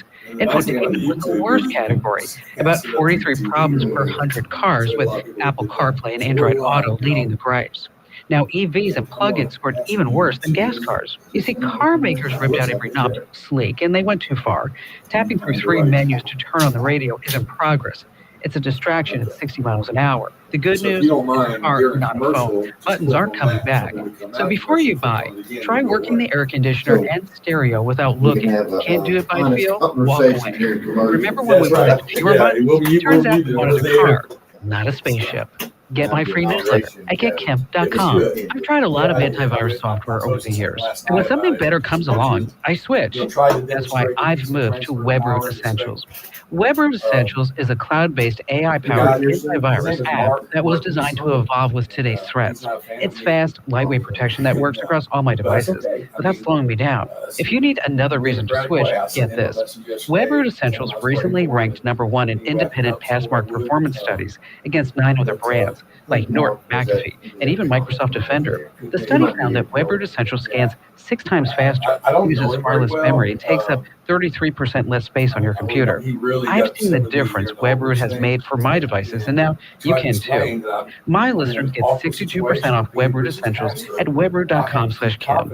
buttons. Infotainment was the worst category, about 43 problems per 100 cars, with Apple CarPlay and Android Auto leading the price. Now, EVs and plug-ins scored even worse than gas cars. You see, car makers ripped out every knob to look sleek, and they went too far. Tapping through 3 menus to turn on the radio isn't progress. It's a distraction at 60 miles an hour. The good news, it's a car, not a phone. Buttons aren't coming back. So before you buy, try working the air conditioner and stereo without looking. Can't do it by feel? Walk away. Remember when we wanted fewer buttons? Turns out we wanted a car, not a spaceship. Get my free newsletter at getkemp.com. I've tried a lot of antivirus software over the years, and when something better comes along, I switch. That's why I've moved to WebRoot Essentials. WebRoot Essentials is a cloud-based AI-powered antivirus app that was designed to evolve with today's threats. It's fast, lightweight protection that works across all my devices without slowing me down. If you need another reason to switch, get this. WebRoot Essentials recently ranked #1 in independent Passmark performance studies against 9 other brands, like Norton, McAfee, and even Microsoft Defender. The study found that WebRoot Essentials scans 6 times faster, uses far less memory, and takes up 33% less space on your computer. I've seen the difference WebRoot has made for my devices, and now you can too. My listeners get 62% off WebRoot Essentials at webroot.com/Kim.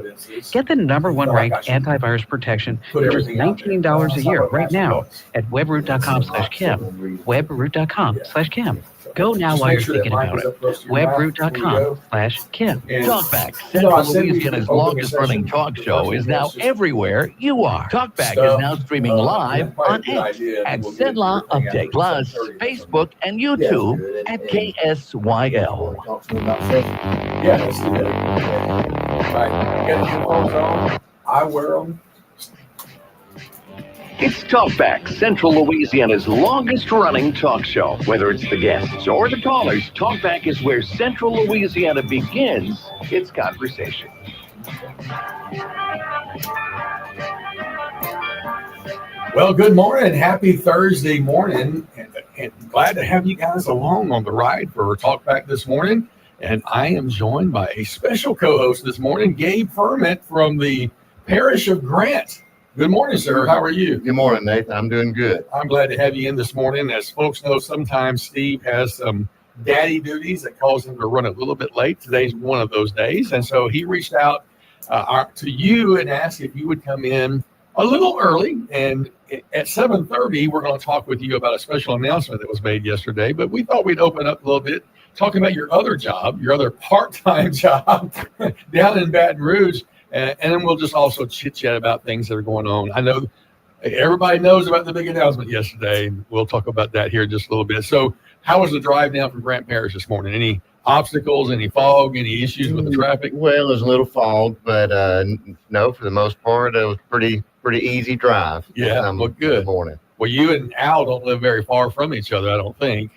Get the #1 ranked antivirus protection for just $19 a year right now at webroot.com/Kim. webroot.com/Kim. Go now while you're thinking about it. webroot.com/Kim. Talkback, Central Louisiana's longest-running talk show, is now everywhere you are. Talkback is now streaming live on X at Sedla Update, plus Facebook and YouTube at KSYL. Yeah, let's do that. Right. You got the headphones on. I wear them. It's Talkback, Central Louisiana's longest-running talk show. Whether it's the guests or the callers, Talkback is where Central Louisiana begins its conversation. Well, good morning. Happy Thursday morning. And glad to have you guys along on the ride for Talkback this morning. And I am joined by a special co-host this morning, Gabe Firment from the parish of Grant. Good morning, sir. How are you? Good morning, Nathan. I'm doing good. I'm glad to have you in this morning. As folks know, sometimes Steve has some daddy duties that cause him to run a little bit late. Today's one of those days. And so he reached out to you and asked if you would come in a little early. And at 7:30, we're going to talk with you about a special announcement that was made yesterday. But we thought we'd open up a little bit, talking about your other job, your other part-time job down in Baton Rouge. And then we'll just also chit-chat about things that are going on. I know everybody knows about the big announcement yesterday, and we'll talk about that here in just a little bit. So how was the drive down from Grant Parish this morning? Any obstacles, any fog, any issues with the traffic? Well, there's a little fog, but no, for the most part, it was pretty easy drive. Yeah, look good. This morning. Well, you and Al don't live very far from each other, I don't think,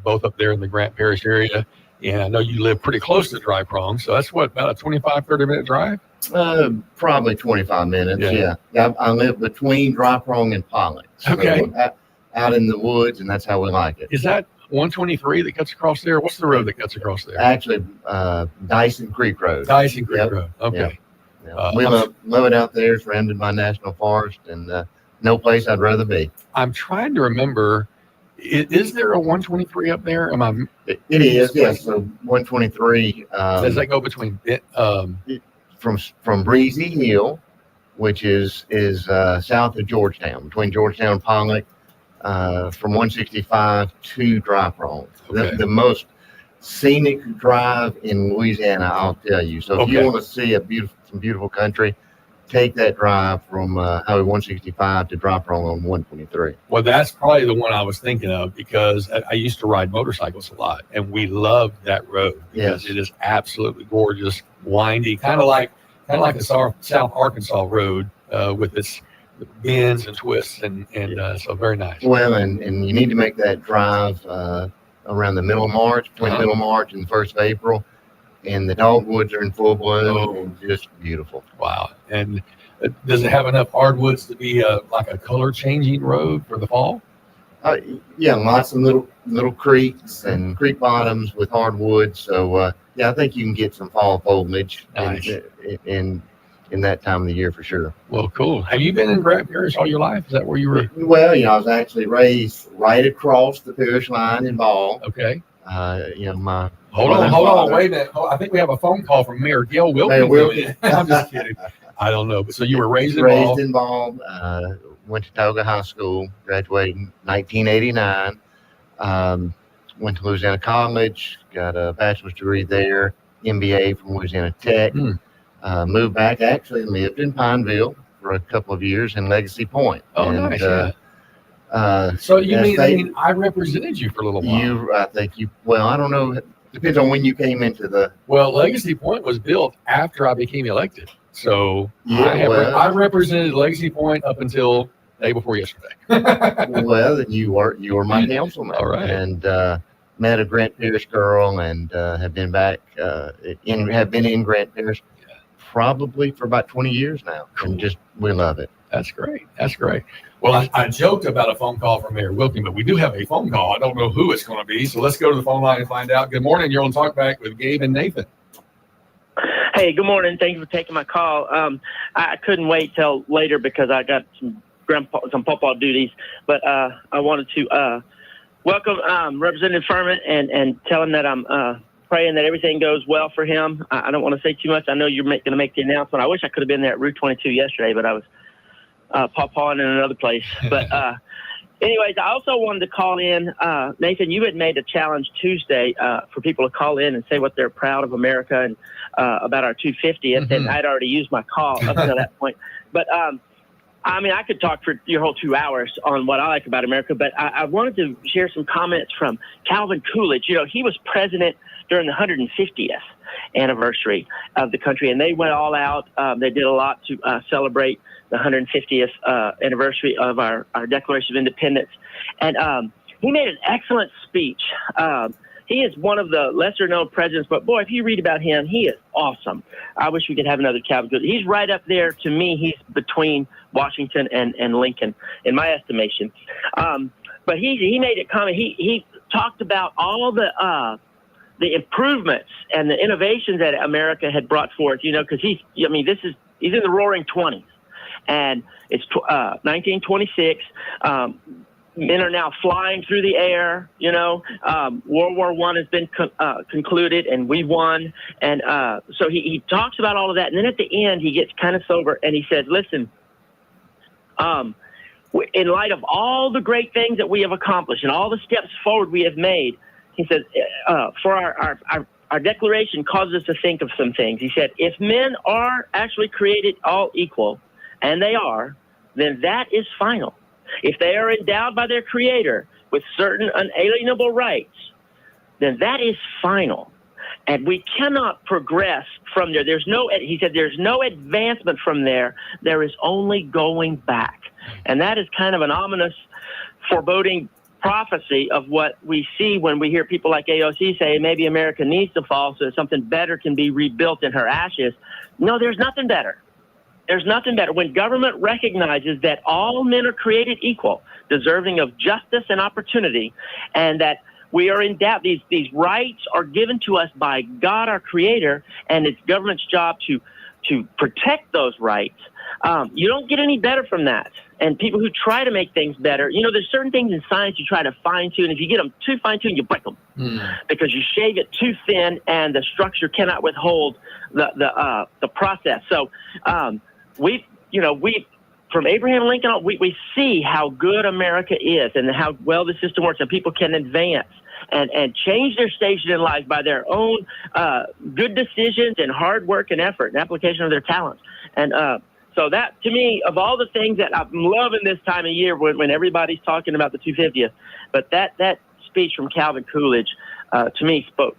both up there in the Grant Parish area. And I know you live pretty close to Dry Prong, so that's what, about a 25, 30-minute drive? Probably 25 minutes, yeah. I live between Dry Prong and Pollock. Okay. So, out in the woods, and that's how we like it. Is that 123 that cuts across there? What's the road that cuts across there? Actually, Dyson Creek Road. Dyson Creek Road, okay. Yeah. We love it out there, surrounded by national forest, and no place I'd rather be. I'm trying to remember, is there a 123 up there? It is, yes. So 123. Does that go between from Breezy Hill, which is south of Georgetown, between Georgetown and Pollock, from 165 to Dry Prong. Okay. The most scenic drive in Louisiana, I'll tell you. So if you want to see some beautiful country, take that drive from Highway 165 to Dry Prong on 123. Well, that's probably the one I was thinking of, because I used to ride motorcycles a lot, and we loved that road because it is absolutely gorgeous, windy, kind of like a South Arkansas road with its bends and twists, and so very nice. Well, and you need to make that drive around the middle of March, between the middle of March and the 1st of April. And the dogwoods are in full bloom, and just beautiful. Wow. And does it have enough hardwoods to be like a color changing road for the fall? Yeah, lots of little creeks and creek bottoms with hardwoods. So I think you can get some fall foliage. Nice. And in that time of the year for sure. Well, cool. Have you been in Grant Parish all your life? Is that where you were? Well, I was actually raised right across the parish line in Ball. Okay. My Hold on, wait a minute. I think we have a phone call from Mayor Gail Wilkins. Mayor Wilkins. I'm just kidding. I don't know. So you were raised in Ball. Went to Tioga High School, graduated in 1989. Went to Louisiana College, got a bachelor's degree there, MBA from Louisiana Tech. Moved back, actually lived in Pineville for a couple of years in Legacy Point. Oh, nice. So you mean I represented you for a little while? I don't know. Depends on when you came into the. Well, Legacy Point was built after I became elected. So I represented Legacy Point up until day before yesterday. Well, then you were my councilman. All right. And met a Grant Parish girl and have been back in Grant Parish probably for about 20 years now. Cool. And we love it. That's great. Well, I joked about a phone call from Mayor Wilkins, but we do have a phone call. I don't know who it's going to be. So let's go to the phone line and find out. Good morning. You're on Talkback with Gabe and Nathan. Hey, good morning. Thank you for taking my call. I couldn't wait till later because I got some football duties, but I wanted to welcome Representative Firment and tell him that I'm praying that everything goes well for him. I don't want to say too much. I know you're going to make the announcement. I wish I could have been there at Route 22 yesterday, but I was pawpawing in another place. But anyways, I also wanted to call in. Nathan, you had made a challenge Tuesday for people to call in and say what they're proud of America and about our 250th, and I'd already used my call up until that point. But I could talk for your whole 2 hours on what I like about America, but I wanted to share some comments from Calvin Coolidge. He was president during the 150th anniversary of the country, and they went all out. They did a lot to celebrate the 150th anniversary of our Declaration of Independence. And he made an excellent speech. He is one of the lesser-known presidents, but, boy, if you read about him, he is awesome. I wish we could have another Calvin Coolidge. He's right up there. To me, he's between Washington and Lincoln, in my estimation. But he made a comment. He talked about all the improvements and the innovations that America had brought forth, because he's in the roaring 20s. And it's 1926. Men are now flying through the air. World War I has been concluded, and we won. And so he talks about all of that. And then at the end, he gets kind of sober, and he says, listen, in light of all the great things that we have accomplished and all the steps forward we have made, he says, for our declaration causes us to think of some things. He said, if men are actually created all equal, and they are, then that is final. If they are endowed by their creator with certain unalienable rights, then that is final. And we cannot progress from there. He said, there's no advancement from there. There is only going back. And that is kind of an ominous, foreboding prophecy of what we see when we hear people like AOC say maybe America needs to fall so that something better can be rebuilt in her ashes. No, there's nothing better. There's nothing better. When government recognizes that all men are created equal, deserving of justice and opportunity, and that we are endowed, these rights are given to us by God, our creator, and it's government's job to protect those rights. You don't get any better from that. And people who try to make things better, there's certain things in science you try to fine-tune. If you get them too fine-tuned, you break them because you shave it too thin and the structure cannot withhold the process. So we from Abraham Lincoln on, we see how good America is and how well the system works, and people can advance and change their station in life by their own good decisions and hard work and effort and application of their talents. And so that, to me, of all the things that I'm loving this time of year when everybody's talking about the 250th, but that speech from Calvin Coolidge, to me, spoke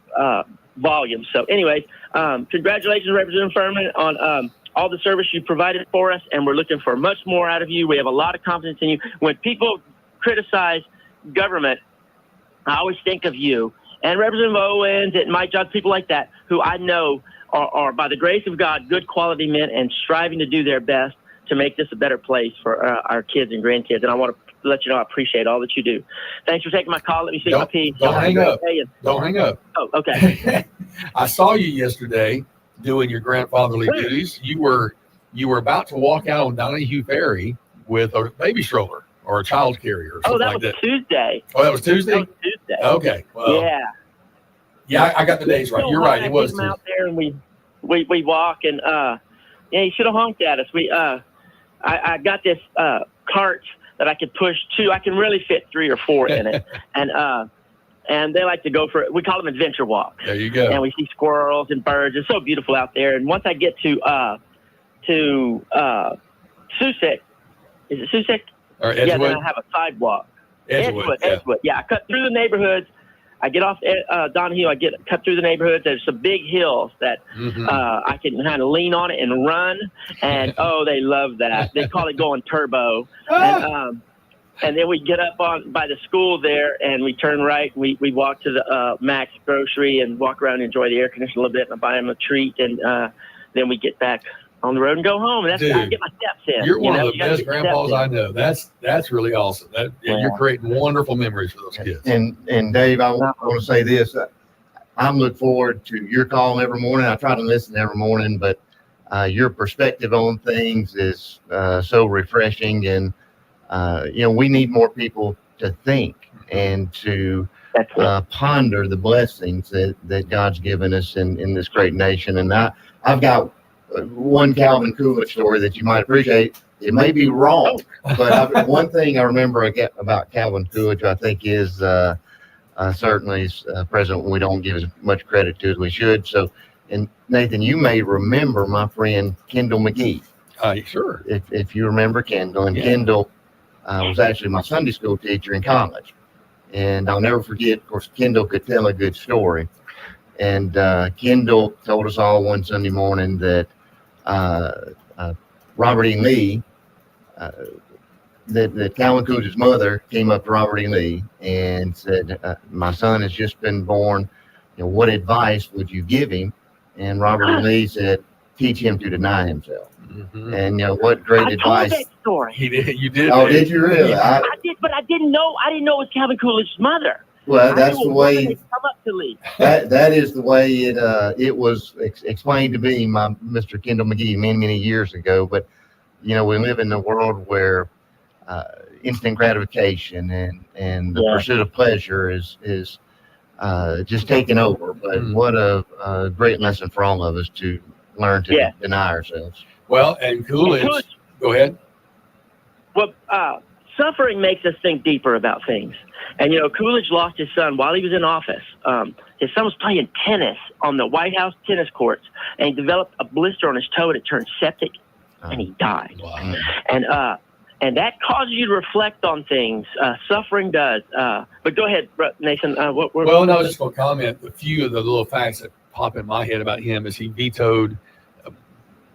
volumes. So anyways, congratulations, Representative Firment, on all the service you provided for us, and we're looking for much more out of you. We have a lot of confidence in you. When people criticize government, I always think of you and Representative Owens and Mike Johnson, people like that, who I know are, by the grace of God, good quality men and striving to do their best to make this a better place for our kids and grandkids. And I want to let you know I appreciate all that you do. Thanks for taking my call. Let me see my P. Don't hang up. Don't hang up. Oh, okay. I saw you yesterday doing your grandfatherly duties. You were you were about to walk out on Donahue Ferry with a baby stroller or a child carrier or something like that. Tuesday. Oh, that was Tuesday? That was Tuesday. Okay. Well, yeah, I got the days right. You're right. It was Tuesday. Out there and we walk and he should have honked at us. I got this cart that I could push two. I can really fit 3 or 4 in it, and they like to go for, we call them adventure walks. There you go. And we see squirrels and birds. It's so beautiful out there. And once I get to Susek, is it Susek? Or Edgewood? Yeah, then I have a sidewalk. Edgewood. Yeah, I cut through the neighborhoods. I get off Donahue. I cut through the neighborhoods. There's some big hills that I can kind of lean on it and run. And they love that. They call it going turbo. And then we get up by the school there, and we turn right. We walk to the Max Grocery and walk around and enjoy the air conditioning a little bit, and I buy them a treat, and then we get back on the road and go home. And that's how I get my steps in. You're one of the best grandpas I know. That's really awesome. You're creating wonderful memories for those kids. And Dave, I want to say this. I'm looking forward to your call every morning. I try to listen every morning, but your perspective on things is so refreshing. And we need more people to think and to ponder the blessings that God's given us in this great nation. And I've got one Calvin Coolidge story that you might appreciate. It may be wrong, but one thing I remember about Calvin Coolidge, I think, is certainly president we don't give as much credit to as we should. So, and Nathan, you may remember my friend Kendall McGee. Sure. If you remember Kendall, and Kendall was actually my Sunday school teacher in college. And I'll never forget, of course, Kendall could tell a good story. And Kendall told us all one Sunday morning that Robert E. Lee, that Calvin Coolidge's mother came up to Robert E. Lee and said, my son has just been born. What advice would you give him? And Robert E. Lee said, teach him to deny himself. Mm-hmm. And what great advice. I told that story. He did. You did. Oh, did you really? I did, but I didn't know it was Calvin Coolidge's mother. Well, that's the way. Come up to Lee. That is the way it was explained to me, Mr. Kendall McGee, many years ago. But we live in a world where instant gratification and the pursuit of pleasure is just taking over. But what a great lesson for all of us to learn to deny ourselves. Well, and Coolidge, go ahead. Well, suffering makes us think deeper about things. And, Coolidge lost his son while he was in office. His son was playing tennis on the White House tennis courts, and he developed a blister on his toe, and it turned septic, and he died. Wow. And that causes you to reflect on things. Suffering does. But go ahead, Nathan. I was just going to comment. A few of the little facts that pop in my head about him is he vetoed,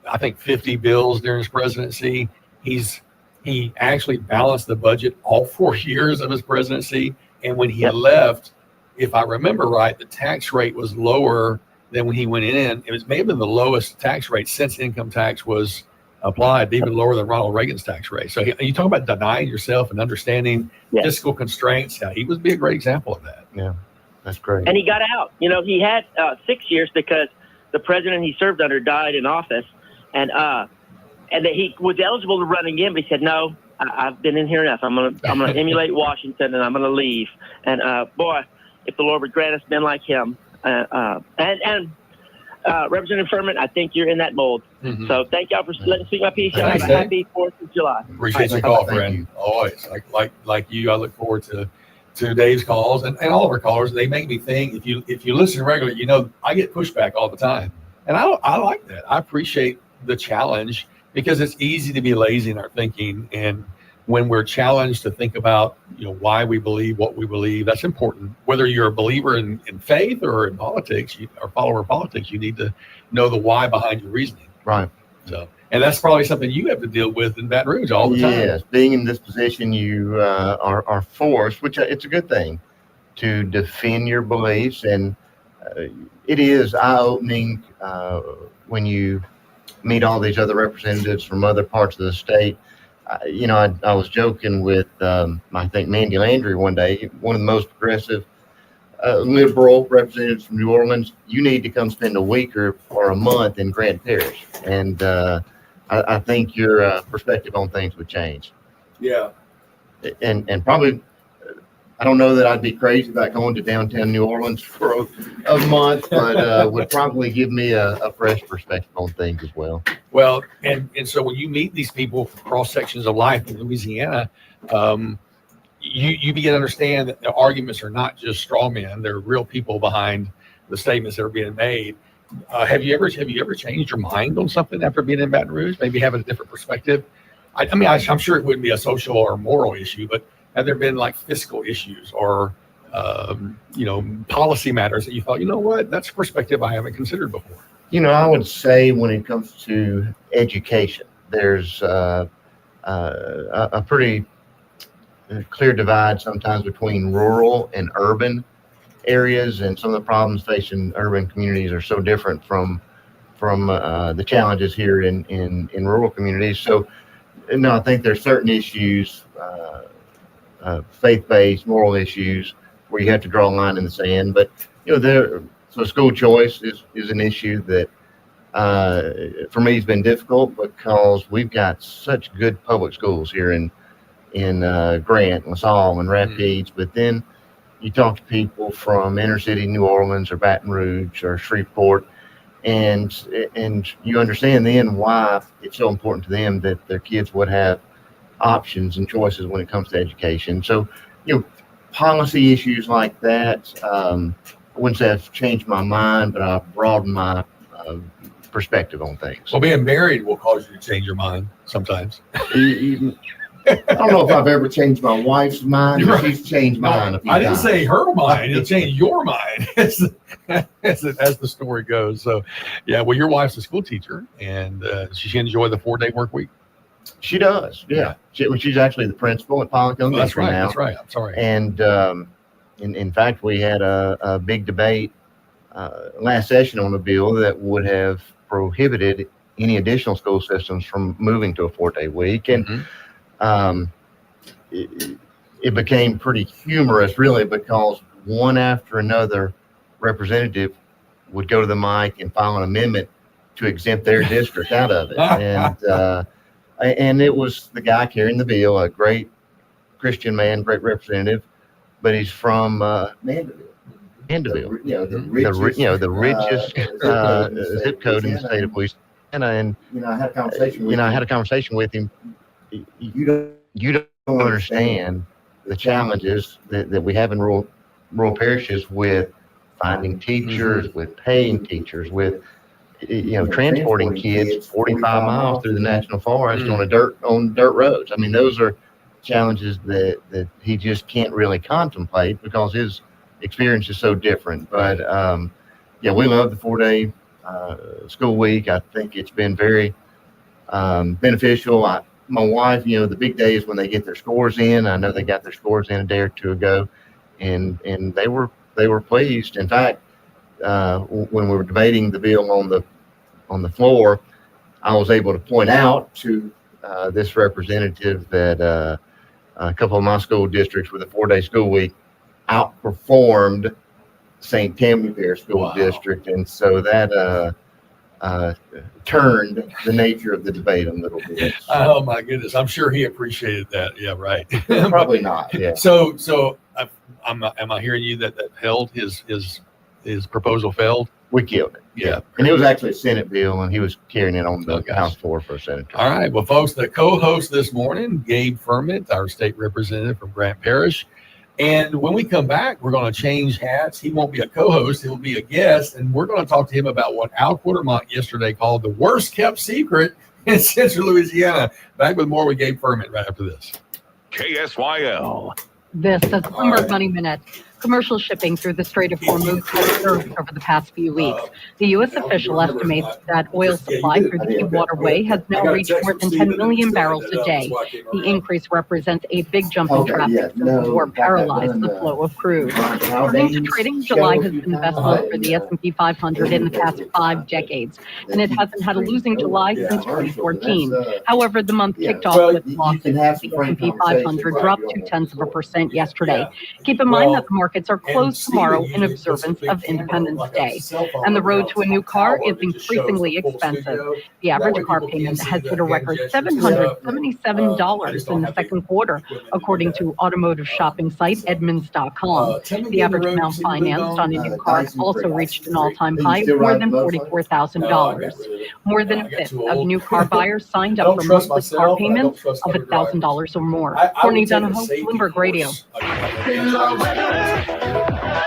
I think, 50 bills during his presidency. He actually balanced the budget all 4 years of his presidency. And when he left, if I remember right, the tax rate was lower than when he went in. It may have been the lowest tax rate since income tax was applied, even lower than Ronald Reagan's tax rate. So you talk about denying yourself and understanding fiscal constraints. Yeah, he would be a great example of that. Yeah, that's great. And he got out. He had 6 years because the president he served under died in office. And that he was eligible to run again, but he said, no, I've been in here enough. I'm gonna emulate Washington, and I'm gonna leave. And boy, if the Lord would grant us men like him, and Representative Firment, I think you're in that mold. Mm-hmm. So thank y'all for letting me speak my piece. Y'all have a happy 4th of July. Appreciate your call, friend. Always, like you, I look forward to Dave's calls and all of our callers. They make me think. If you listen regularly, I get pushback all the time, and I like that. I appreciate the challenge. Because it's easy to be lazy in our thinking. And when we're challenged to think about, why we believe what we believe, that's important. Whether you're a believer in faith or in politics, or follower of politics, you need to know the why behind your reasoning. Right. So, and that's probably something you have to deal with in Baton Rouge all the time. Yes. Being in this position, you are forced, which it's a good thing, to defend your beliefs. And it is eye-opening when you meet all these other representatives from other parts of the state. I was joking with, I think, Mandy Landry one day, one of the most progressive liberal representatives from New Orleans. You need to come spend a week or a month in Grand Parish. And I think your perspective on things would change. Yeah. And probably, I don't know that I'd be crazy about going to downtown New Orleans for a month, but would probably give me a fresh perspective on things as well. Well, and so when you meet these people from cross sections of life in Louisiana, you begin to understand that the arguments are not just straw men; they're real people behind the statements that are being made. Have you ever changed your mind on something after being in Baton Rouge? Maybe having a different perspective. I'm sure it wouldn't be a social or moral issue, but have there been like fiscal issues or policy matters that you thought, you know what, that's a perspective I haven't considered before? I would say when it comes to education, there's a pretty clear divide sometimes between rural and urban areas, and some of the problems facing urban communities are so different from the challenges here in rural communities. So, no, I think there's certain issues, faith-based, moral issues, where you have to draw a line in the sand. But so school choice is an issue that for me has been difficult because we've got such good public schools here in Grant, LaSalle, and Rapides. But then you talk to people from inner city New Orleans or Baton Rouge or Shreveport, and you understand then why it's so important to them that their kids would have options and choices when it comes to education. So, policy issues like that, I wouldn't say I've changed my mind, but I've broadened my perspective on things. Well, being married will cause you to change your mind sometimes. I don't know if I've ever changed my wife's mind, but she's changed mine. I didn't say her mind; it changed your mind, as the story goes. So, yeah. Well, your wife's a school teacher, and she enjoy the 4-day work week. She does. Yeah. She's actually the principal at Pollock Elementary That's right. now. That's right. I'm sorry. And in fact, we had a big debate last session on a bill that would have prohibited any additional school systems from moving to a 4-day week, and it became pretty humorous, really, because one after another representative would go to the mic and file an amendment to exempt their district out of it. And it was the guy carrying the bill, a great Christian man, great representative, but he's from Mandeville. The richest zip code in the state of Louisiana. And I had a conversation with him. You don't understand the challenges that we have in rural parishes with finding teachers, with paying teachers, with transporting kids 45 miles through the national forest on dirt roads. I mean, those are challenges that he just can't really contemplate because his experience is so different. But we love the 4-day school week. I think it's been very beneficial. My wife, the big days when they get their scores in, I know they got their scores in a day or two ago, and they were pleased. In fact, when we were debating the bill on the floor, I was able to point out to this representative that a couple of my school districts with a 4-day school week outperformed St. Tammany School District, and so that turned the nature of the debate a little bit. Oh my goodness, I'm sure he appreciated that. Yeah, right. Probably not. Yeah. So am I hearing you that held his proposal failed? We killed it. Yeah. And it was actually a Senate bill, and he was carrying it on the House floor for a senator. All right. Well, folks, the co-host this morning, Gabe Firment, our state representative from Grant Parish. And when we come back, we're going to change hats. He won't be a co-host. He'll be a guest. And we're going to talk to him about what Al Quartermont yesterday called the worst kept secret in Central Louisiana. Back with more with Gabe Firment right after this. KSYL. This is Bloomberg Money Minute. Commercial shipping through the Strait of Hormuz has surged over the past few weeks. The U.S. official estimates that oil supply through the key waterway has now reached more than 10 million barrels a day. The increase represents a big jump in traffic since the war paralyzed the flow of crude. Turning to trading, July has been the best month for the S&P 500 in the past 5 decades, and it hasn't had a losing July since 2014. However, the month kicked off with losses. The S&P 500 dropped 0.2% yesterday. Keep in mind that the market markets are closed tomorrow in observance of Independence Day. And the road to a new car is increasingly expensive. The average car payment has hit a record $777 in the second quarter, according to automotive shopping site Edmunds.com. The average amount financed on a new car also reached an all-time high of more than $44,000. More than a fifth of new car buyers signed up for monthly car payments of $1,000 or more. Courtney Donahoe, Bloomberg Radio.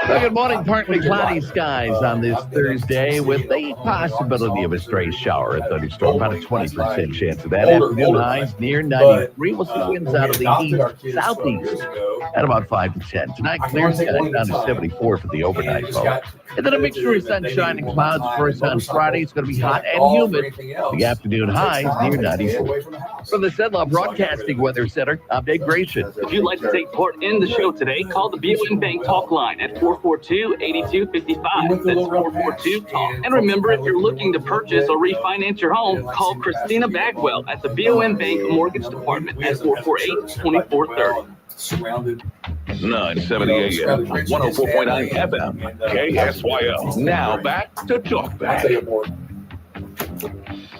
Well, good morning. Partly cloudy skies on this Thursday with the possibility of a stray shower, a thunderstorm, about a 20% chance of that. Afternoon highs near 93. We'll see winds out of the east, southeast at about 5 to 10. Tonight, clear skies down to 74 for the overnight low. And then a mixture of sunshine and clouds for us on Friday. It's going to be hot and humid. The afternoon highs near 94. From the Cenla Broadcasting Weather Center, I'm Dave Grayson. If you'd like to take part in the show today, call the BOM Bank Talk line at 442-8255. That's 442-TALK. And remember, if you're looking to purchase or refinance your home, call Christina Bagwell at the BOM Bank Mortgage Department at 448-2430. Surrounded. 970 AM, 104.9 FM, KSYL. Now back to Talkback.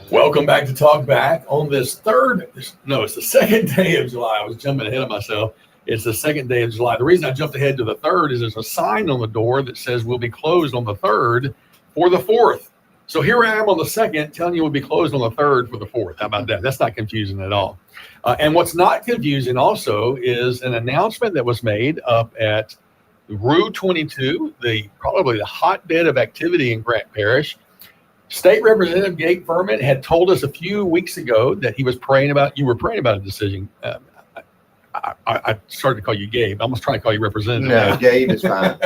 Welcome back to Talkback on this it's the second day of July. I was jumping ahead of myself. It's the second day of July. The reason I jumped ahead to the 3rd is there's a sign on the door that says we'll be closed on the 3rd for the 4th. So here I am on the 2nd telling you we'll be closed on the 3rd for the 4th. How about that? That's not confusing at all. And what's not confusing also is an announcement that was made up at Route 22, probably the hotbed of activity in Grant Parish. State Representative Gabe Firment had told us a few weeks ago that you were praying about a decision. I started to call you Gabe. I almost trying to call you Representative. No, Gabe is fine.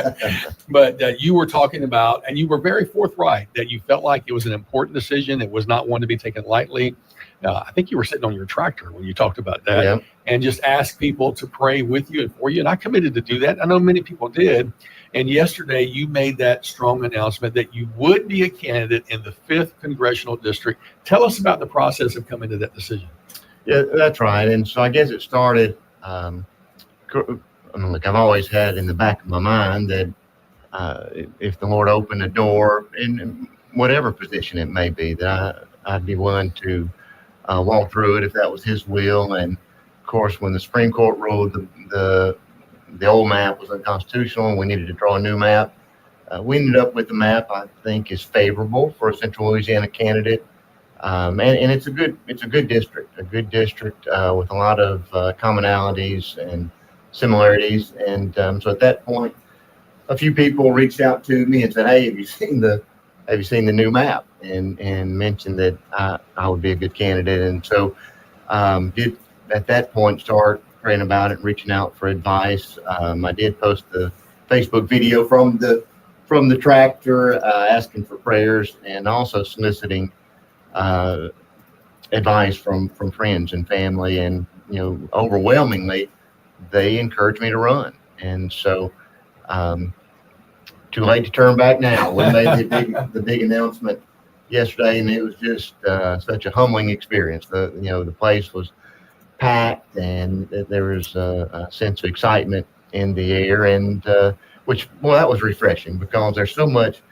But you were talking about, and you were very forthright, that you felt like it was an important decision. It was not one to be taken lightly. I think you were sitting on your tractor when you talked about that, and just asked people to pray with you and for you. And I committed to do that. I know many people did. And yesterday you made that strong announcement that you would be a candidate in the 5th Congressional District. Tell us about the process of coming to that decision. Yeah, that's right. And so I guess it started, look, I've always had in the back of my mind that if the Lord opened a door in whatever position it may be, that I'd be willing to walk through it if that was his will. And of course, when the Supreme Court ruled the old map was unconstitutional and we needed to draw a new map, we ended up with a map I think is favorable for a Central Louisiana candidate. And it's a good district with a lot of commonalities and similarities. And so at that point, a few people reached out to me and said, "Hey, have you seen the new map?" and mentioned that I would be a good candidate. And so did at that point start praying about it, reaching out for advice. I did post the Facebook video from the tractor asking for prayers and also soliciting advice from friends and family, and overwhelmingly they encouraged me to run. And so too late to turn back now. We made the big announcement yesterday, and it was just such a humbling experience. The place was packed, and there was a sense of excitement in the air, and that was refreshing because there's so much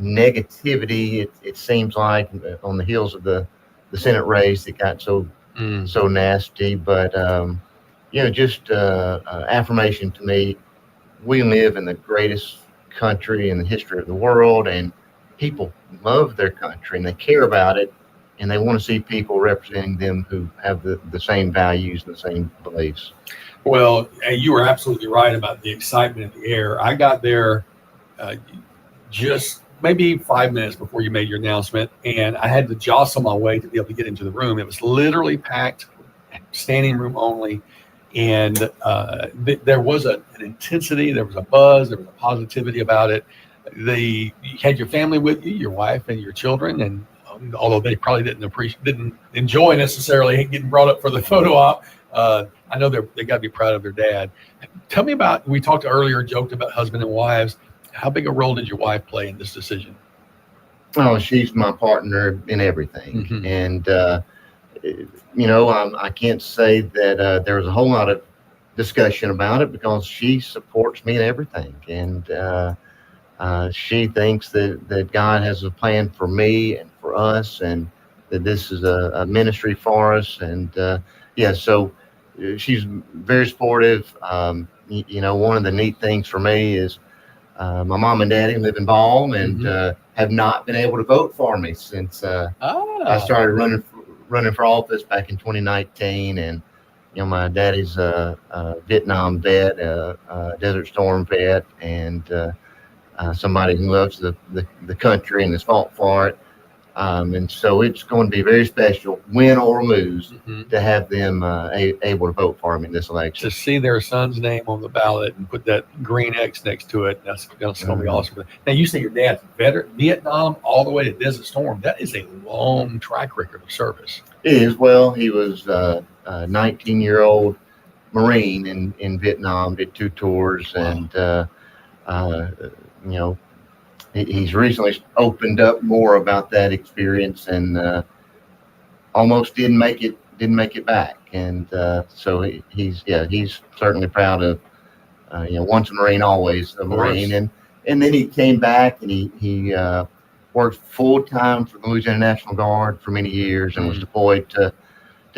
negativity. It seems like on the heels of the Senate race, it got so nasty. But just affirmation to me. We live in the greatest country in the history of the world, and people love their country and they care about it, and they want to see people representing them who have the same values and the same beliefs. Well, you were absolutely right about the excitement in the air. I got there just maybe 5 minutes before you made your announcement, and I had to jostle my way to be able to get into the room. It was literally packed, standing room only, and there was an intensity, there was a buzz, there was a positivity about it. You had your family with you, your wife and your children, and although they probably didn't enjoy necessarily getting brought up for the photo op, I know they got to be proud of their dad. Tell me about, we talked earlier, joked about husband and wives. How big a role did your wife play in this decision? Oh, she's my partner in everything. Mm-hmm. And, I can't say that there was a whole lot of discussion about it because she supports me in everything. And she thinks that God has a plan for me and for us, and that this is a ministry for us. And so she's very supportive. One of the neat things for me is my mom and daddy live in Balm and have not been able to vote for me since I started running for office back in 2019. And my daddy's a Vietnam vet, a Desert Storm vet, and somebody who loves the country and has fought for it. And so it's going to be very special, win or lose, to have them able to vote for him in this election. To see their son's name on the ballot and put that green X next to it, that's going to be awesome. Now, you say your dad's veteran, Vietnam all the way to Desert Storm. That is a long track record of service. It is. Well, he was a 19-year-old Marine in Vietnam, did 2 tours, and he's recently opened up more about that experience, and almost didn't make it back. And so he's certainly proud of once a Marine, always a Marine. And then he came back and he worked full time for the Louisiana National Guard for many years and was deployed to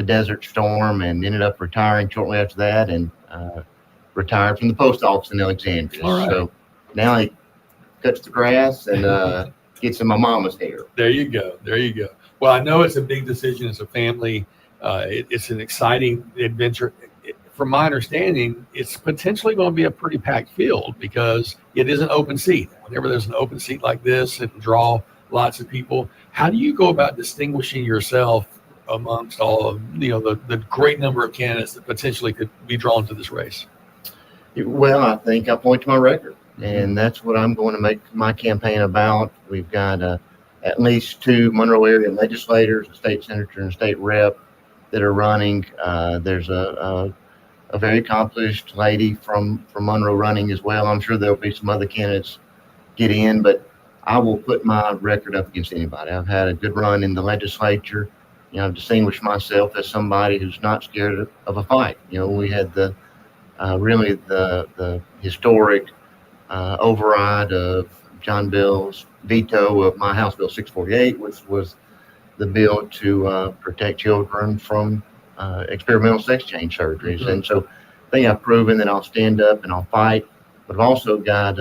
Desert Storm and ended up retiring shortly after that, and retired from the post office in Alexandria. So now he cuts the grass and gets in my mama's hair. There you go. Well, I know it's a big decision as a family. It's an exciting adventure. From my understanding, it's potentially going to be a pretty packed field because it is an open seat. Whenever there's an open seat like this, it can draw lots of people. How do you go about distinguishing yourself amongst all of the great number of candidates that potentially could be drawn to this race? Well, I think I point to my record. And that's what I'm going to make my campaign about. We've got at least 2 Monroe area legislators, a state senator and a state rep, that are running. There's a very accomplished lady from Monroe running as well. I'm sure there'll be some other candidates get in, but I will put my record up against anybody. I've had a good run in the legislature. I've distinguished myself as somebody who's not scared of a fight. We had the historic override of John Bill's veto of my House Bill 648, which was the bill to protect children from experimental sex change surgeries. And so I think I've proven that I'll stand up and I'll fight, but I've also got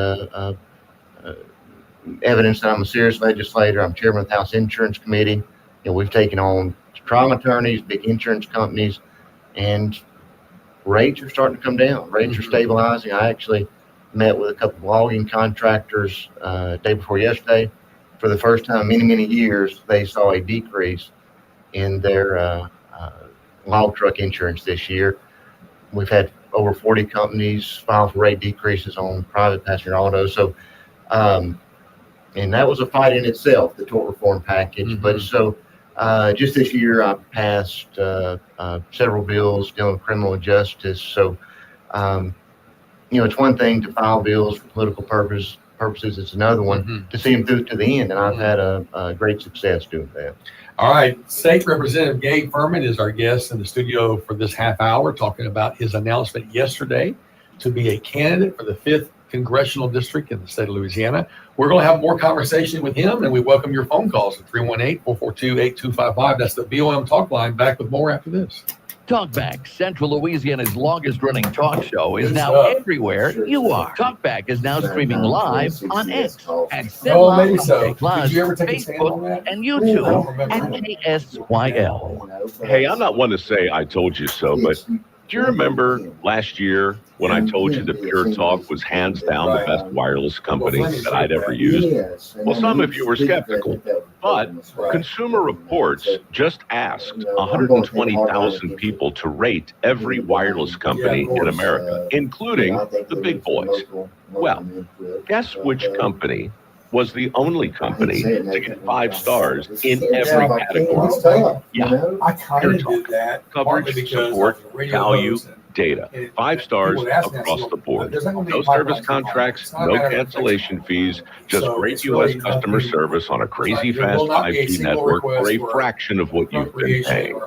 evidence that I'm a serious legislator. I'm chairman of the House Insurance Committee. We've taken on trial attorneys, big insurance companies, and rates are starting to come down. Rates are stabilizing. I actually met with a couple of logging contractors day before yesterday. For the first time in many years, they saw a decrease in their log truck insurance this year. We've had over 40 companies file for rate decreases on private passenger autos. So, and that was a fight in itself, the tort reform package. But so just this year, I passed several bills dealing with criminal justice. So, it's one thing to file bills for political purposes. It's another one to see them through to the end. And I've had a great success doing that. All right. State Representative Gabe Firment is our guest in the studio for this half hour, talking about his announcement yesterday to be a candidate for the 5th Congressional District in the state of Louisiana. We're going to have more conversation with him, and we welcome your phone calls at 318-442-8255. That's the BOM Talk Line. Back with more after this. Talkback, Central Louisiana's longest-running talk show, is now everywhere you are. Talkback is now streaming live on X at Plus, Facebook, and YouTube at KSYL. Hey, I'm not one to say I told you so, but do you remember last year when I told you that Pure Talk was hands down the best wireless company that I'd ever used? Well, some of you were skeptical, but Consumer Reports just asked 120,000 people to rate every wireless company in America, including the big boys. Well, guess which company was the only company to get 5 stars in every category? Yeah, I kind of did that coverage, support, value, data. 5 stars across the board. No service contracts, no cancellation fees, just great U.S. customer service on a crazy fast 5G network for a fraction of what you've been paying.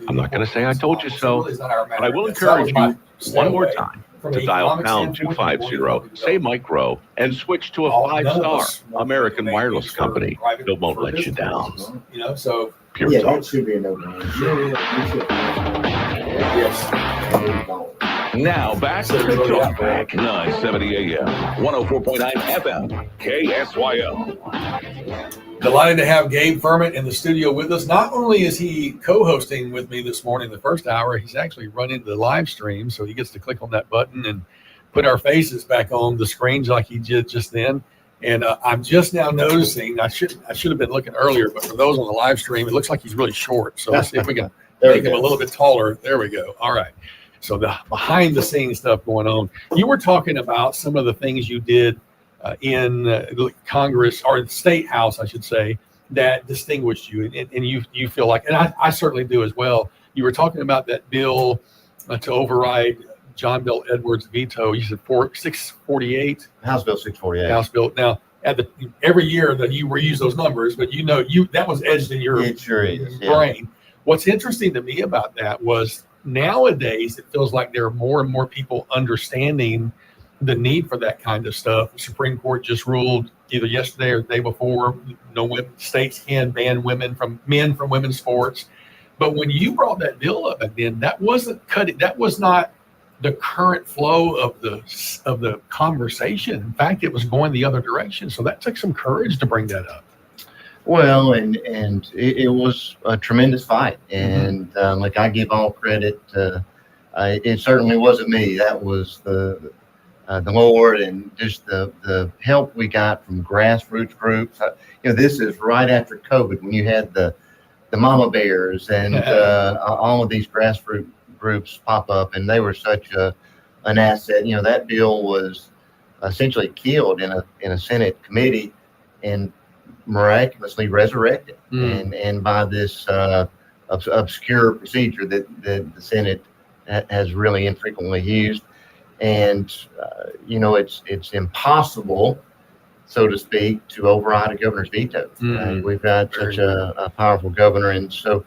I'm not going to say I told you so, but I will encourage you one more time to dial pound 250, say Mike Rowe, and switch to a 5-star American wireless company that won't let you down. So Pure Yeah, Talk. that should be a no-brainer. Now back to Talkback, 970 AM, 104.9 FM, KSYL. Delighted to have Gabe Firment in the studio with us. Not only is he co-hosting with me this morning, the first hour, he's actually running the live stream, so he gets to click on that button and put our faces back on the screens like he did just then. And I'm just now noticing, I should have been looking earlier, but for those on the live stream, it looks like he's really short. So let's see if we can make him a little bit taller. There we go. All right. So the behind the scenes stuff going on. You were talking about some of the things you did in Congress, or the State House, I should say, that distinguished you, and you feel like, and I certainly do as well. You were talking about that bill to override John Bel Edwards' veto. You said 648. House Bill 648. House Bill. Now, every year that you reuse those numbers, but that was edged in your It sure is, yeah. brain. What's interesting to me about that was nowadays it feels like there are more and more people understanding the need for that kind of stuff. The Supreme Court just ruled either yesterday or the day before, states can ban men from women's sports. But when you brought that bill up, and then that was not the current flow of the conversation. In fact, it was going the other direction. So that took some courage to bring that up. Well, and it was a tremendous fight, and like I give all credit. It certainly wasn't me. That was the Lord, and just the help we got from grassroots groups. This is right after COVID, when you had the mama bears and all of these grassroots groups pop up, and they were such an asset. That bill was essentially killed in a Senate committee and miraculously resurrected, and by this obscure procedure that the Senate has really infrequently used. And it's impossible, so to speak, to override a governor's veto. We've got such a powerful governor, and so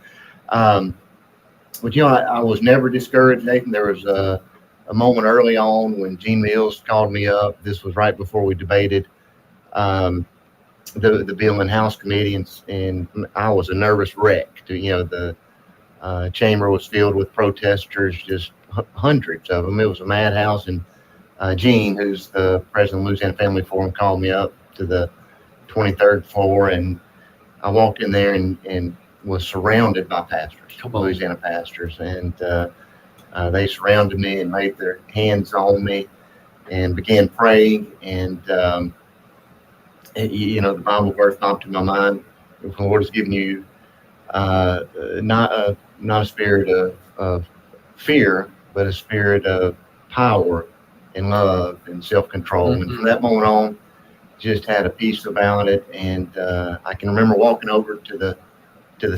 but I was never discouraged, Nathan. There was a moment early on when Gene Mills called me up. This was right before we debated the bill in House committee, and I was a nervous wreck. The chamber was filled with protesters, just hundreds of them. It was a madhouse, and Gene, who's the president of the Louisiana Family Forum, called me up to the 23rd floor, and I walked in there and was surrounded by pastors, Louisiana pastors, and they surrounded me and laid their hands on me and began praying. And the Bible verse popped in my mind: "The Lord has given you not a spirit of fear, but a spirit of power and love and self-control." And from that moment on, just had a peace about it. And I can remember walking over to the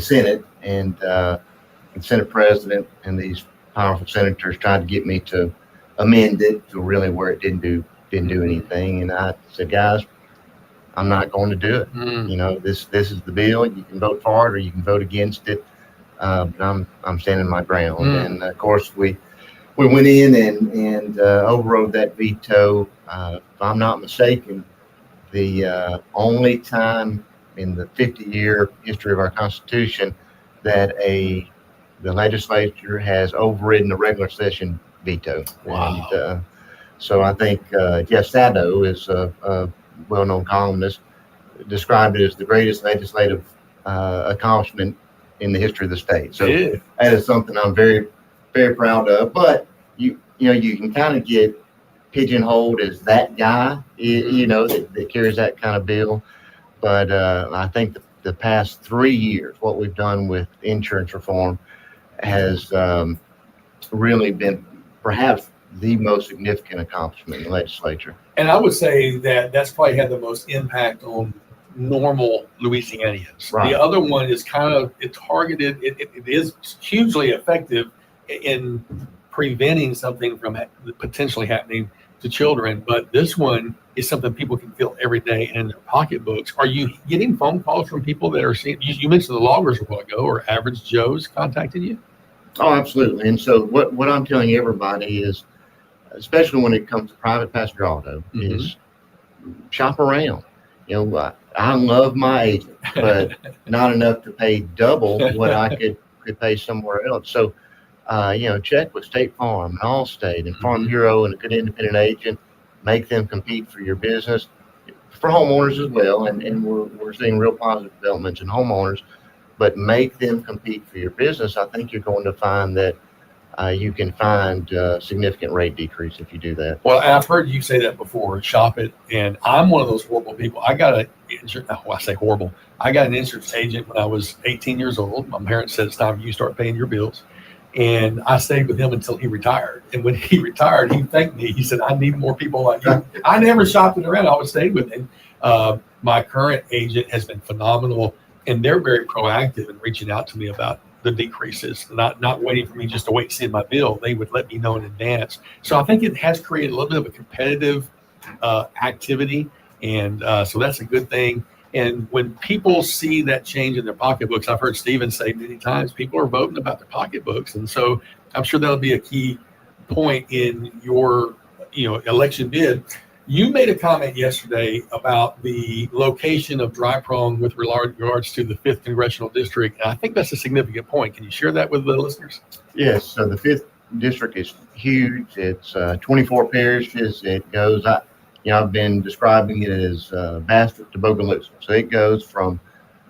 Senate, and the Senate president and these powerful senators tried to get me to amend it to really where it didn't do anything. And I said, guys, I'm not going to do it. This is the bill. You can vote for it or you can vote against it. But I'm standing my ground. And of course we went in and overrode that veto. If I'm not mistaken, the only time in the 50-year history of our Constitution that the legislature has overridden a regular session veto. Wow. And, so I think Jeff Sado is a well-known columnist, described it as the greatest legislative accomplishment in the history of the state. So that is something I'm very, very proud of. But you can kind of get pigeonholed as that guy, that carries that kind of bill. But I think the past 3 years, what we've done with insurance reform has really been perhaps the most significant accomplishment in the legislature. And I would say that's probably had the most impact on normal Louisianians. Right. The other one is kind of targeted. It is hugely effective in preventing something from potentially happening to children. But this one is something people can feel every day in their pocketbooks. Are you getting phone calls from people that are seeing, you mentioned the loggers a while ago, or average Joes contacting you? Oh, absolutely. And so what I'm telling everybody is, especially when it comes to private passenger auto, is shop around. You know, I love my agent, but not enough to pay double what I could pay somewhere else. So, you know, check with State Farm, and Allstate, and Farm Bureau, and a good independent agent. Make them compete for your business, for homeowners as well. And we're seeing real positive developments in homeowners, but make them compete for your business. I think you're going to find that you can find significant rate decrease if you do that. Well, I've heard you say that before, shop it. And I'm one of those horrible people. I got I say horrible. I got an insurance agent when I was 18 years old. My parents said, it's time you start paying your bills. And I stayed with him until he retired. And when he retired, he thanked me. He said, I need more people like you. I never shopped it around. I always stayed with him. My current agent has been phenomenal, and they're very proactive in reaching out to me about the decreases, not waiting for me just to wait to see my bill. They would let me know in advance. So I think it has created a little bit of a competitive activity. And so that's a good thing. And when people see that change in their pocketbooks, I've heard Stephen say many times, people are voting about their pocketbooks. And so I'm sure that'll be a key point in your, election bid. You made a comment yesterday about the location of dry prong with regards to the 5th Congressional District. And I think that's a significant point. Can you share that with the listeners? Yes. So the 5th District is huge. It's 24 parishes. It goes, I've been describing it as Bastrop to Bogalusa. So it goes from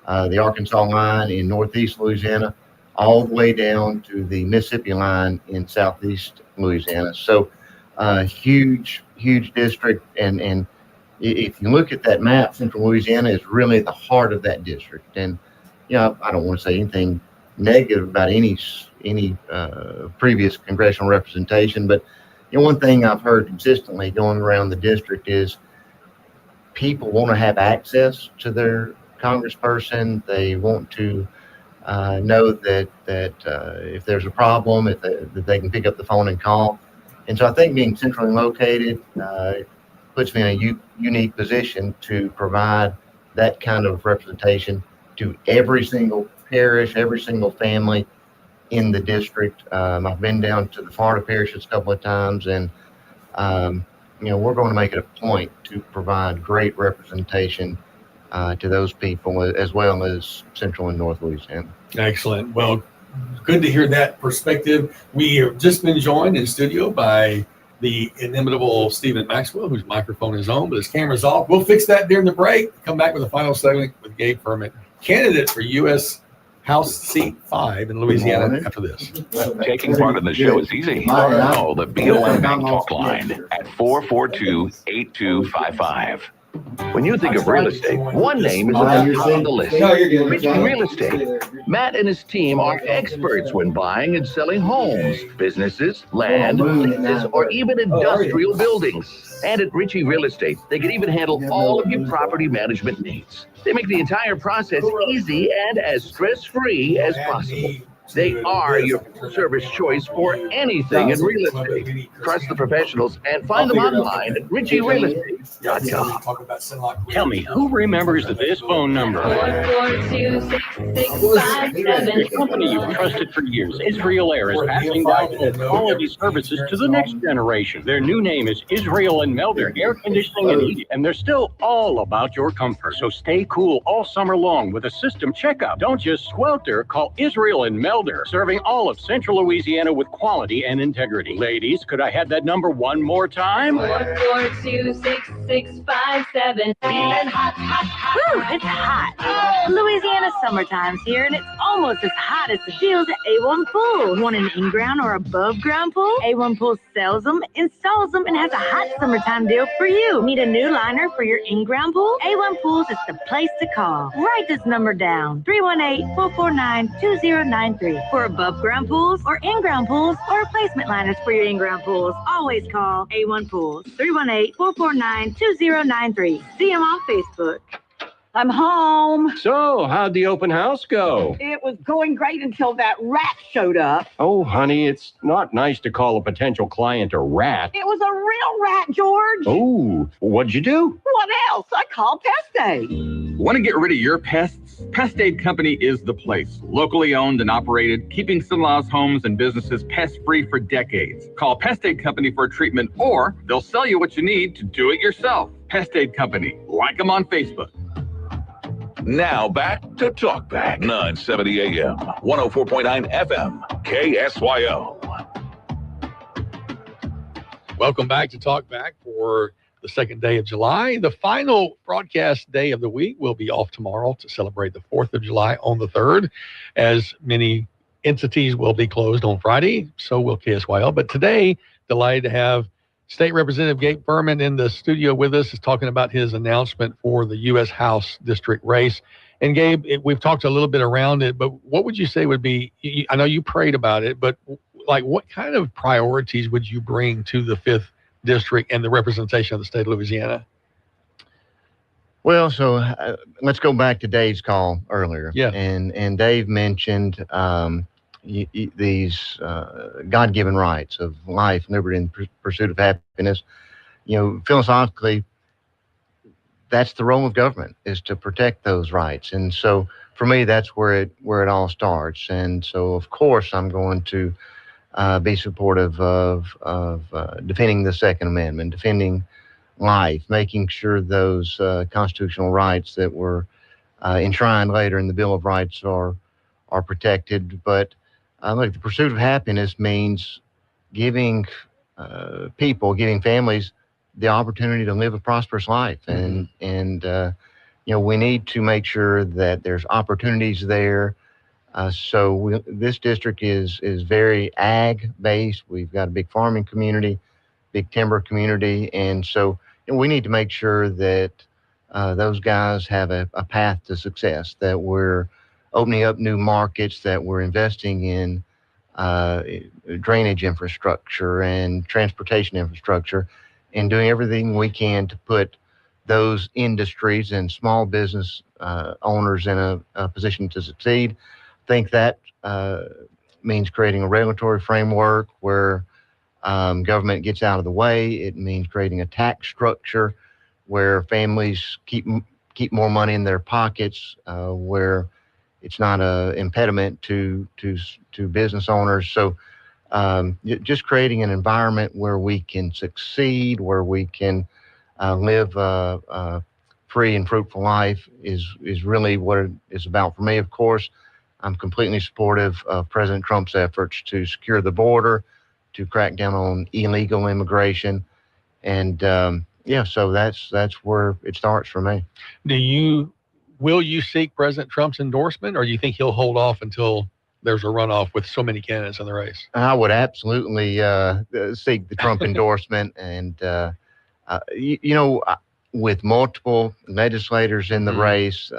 the Arkansas line in northeast Louisiana all the way down to the Mississippi line in southeast Louisiana. So huge district. And if you look at that map, central Louisiana is really the heart of that district. And, I don't want to say anything negative about any previous congressional representation, but one thing I've heard consistently going around the district is people want to have access to their congressperson. They want to know that if there's a problem, that they can pick up the phone and call. And so I think being centrally located puts me in a unique position to provide that kind of representation to every single parish, every single family in the district. I've been down to the Florida parishes a couple of times, and we're going to make it a point to provide great representation to those people, as well as Central and North Louisiana. Excellent. Well, good to hear that perspective. We have just been joined in studio by the inimitable Stephen Maxwell, whose microphone is on, but his camera's off. We'll fix that during the break. Come back with the final segment with Gabe Firment, candidate for U.S. House Seat 5 in Louisiana after this. Taking part in the show is easy. Call the BOM Bank Talk line at 442-8255. When you think of real estate, one name is at the top of the list. Richie Real Estate. Matt and his team are experts when buying and selling homes, businesses, land, leases, or even industrial buildings. And at Richie Real Estate, they can even handle all of your property management needs. They make the entire process easy and as stress-free as possible. They are your full-service choice for anything in real estate. Trust the professionals and find them online at richierealestate.com. Tell me, who remembers this phone number? 442-6657. The company you've trusted for years, Israel Air, is passing down full quality services to the next generation. Their new name is Israel and Melder Air Conditioning and Heating, and they're still all about your comfort. So stay cool all summer long with a system checkup. Don't just swelter. Call Israel and Melder, serving all of Central Louisiana with quality and integrity. Ladies, could I have that number one more time? 442-6657. Feeling hot, hot, hot. Woo, it's hot. Louisiana's summertime's here, and it's almost as hot as the deals at A1 Pool. Want an in-ground or above-ground pool? A1 Pool sells them, installs them, and has a hot summertime deal for you. Need a new liner for your in-ground pool? A1 Pools is the place to call. Write this number down, 318-449-2093. For above-ground pools or in-ground pools or replacement liners for your in-ground pools, always call A1 Pools, 318-449-2093. See them on Facebook. I'm home. So, how'd the open house go? It was going great until that rat showed up. Oh, honey, it's not nice to call a potential client a rat. It was a real rat, George. Oh, what'd you do? What else? I called Pest Aid. Want to get rid of your pests? Pest Aid Company is the place. Locally owned and operated, keeping Sinlaw's homes and businesses pest-free for decades. Call Pest Aid Company for a treatment, or they'll sell you what you need to do it yourself. Pest Aid Company. Like them on Facebook. Now back to Talkback, 970 AM, 104.9 FM, KSYO. Welcome back to Talkback for the second day of July. The final broadcast day of the week will be off tomorrow to celebrate the 4th of July on the 3rd, as many entities will be closed on Friday. So will KSYL. But today, delighted to have State Representative Gabe Firment in the studio with us, is talking about his announcement for the U.S. House District race. And Gabe, we've talked a little bit around it, but what would you say would be, I know you prayed about it, but like what kind of priorities would you bring to the 5th District and the representation of the state of Louisiana? Well, so let's go back to Dave's call earlier. Yeah. And Dave mentioned these God-given rights of life, liberty, and pursuit of happiness. You know, philosophically, that's the role of government, is to protect those rights. And so for me, that's where it all starts. And so, of course, I'm going to be supportive of defending the Second Amendment, defending life, making sure those constitutional rights that were enshrined later in the Bill of Rights are protected. But look, the pursuit of happiness means giving giving families the opportunity to live a prosperous life. And you know, we need to make sure that there's opportunities there. This district is very ag-based. We've got a big farming community, big timber community. And so we need to make sure that those guys have a path to success, that we're opening up new markets, that we're investing in drainage infrastructure and transportation infrastructure, and doing everything we can to put those industries and small business owners in a position to succeed. I think that means creating a regulatory framework where government gets out of the way. It means creating a tax structure where families keep more money in their pockets, where it's not an impediment to business owners. So just creating an environment where we can succeed, where we can live a free and fruitful life is really what it is about for me. Of course, I'm completely supportive of President Trump's efforts to secure the border, to crack down on illegal immigration. And so that's where it starts for me. Will you seek President Trump's endorsement, or do you think he'll hold off until there's a runoff with so many candidates in the race? I would absolutely seek the Trump endorsement. And, with multiple legislators in the race,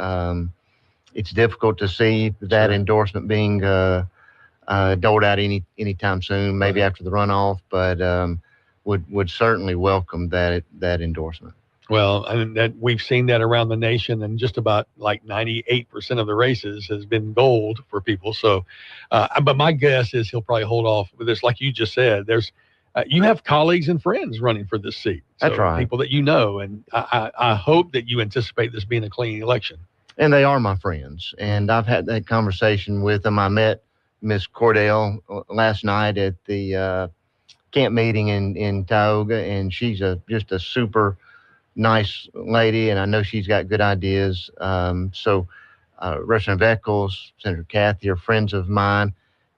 it's difficult to see that endorsement being doled out anytime soon, maybe after the runoff, but would certainly welcome that endorsement. Well, and that we've seen that around the nation, and just about like 98% of the races has been gold for people. So, but my guess is he'll probably hold off with this. Like you just said, you have colleagues and friends running for this seat. So that's right. People that you know, and I hope that you anticipate this being a clean election. And they are my friends, and I've had that conversation with them. I met Miss Cordell last night at the camp meeting in Tioga, and she's just a super nice lady, and I know she's got good ideas. Representative Eccles, Senator Kathy are friends of mine,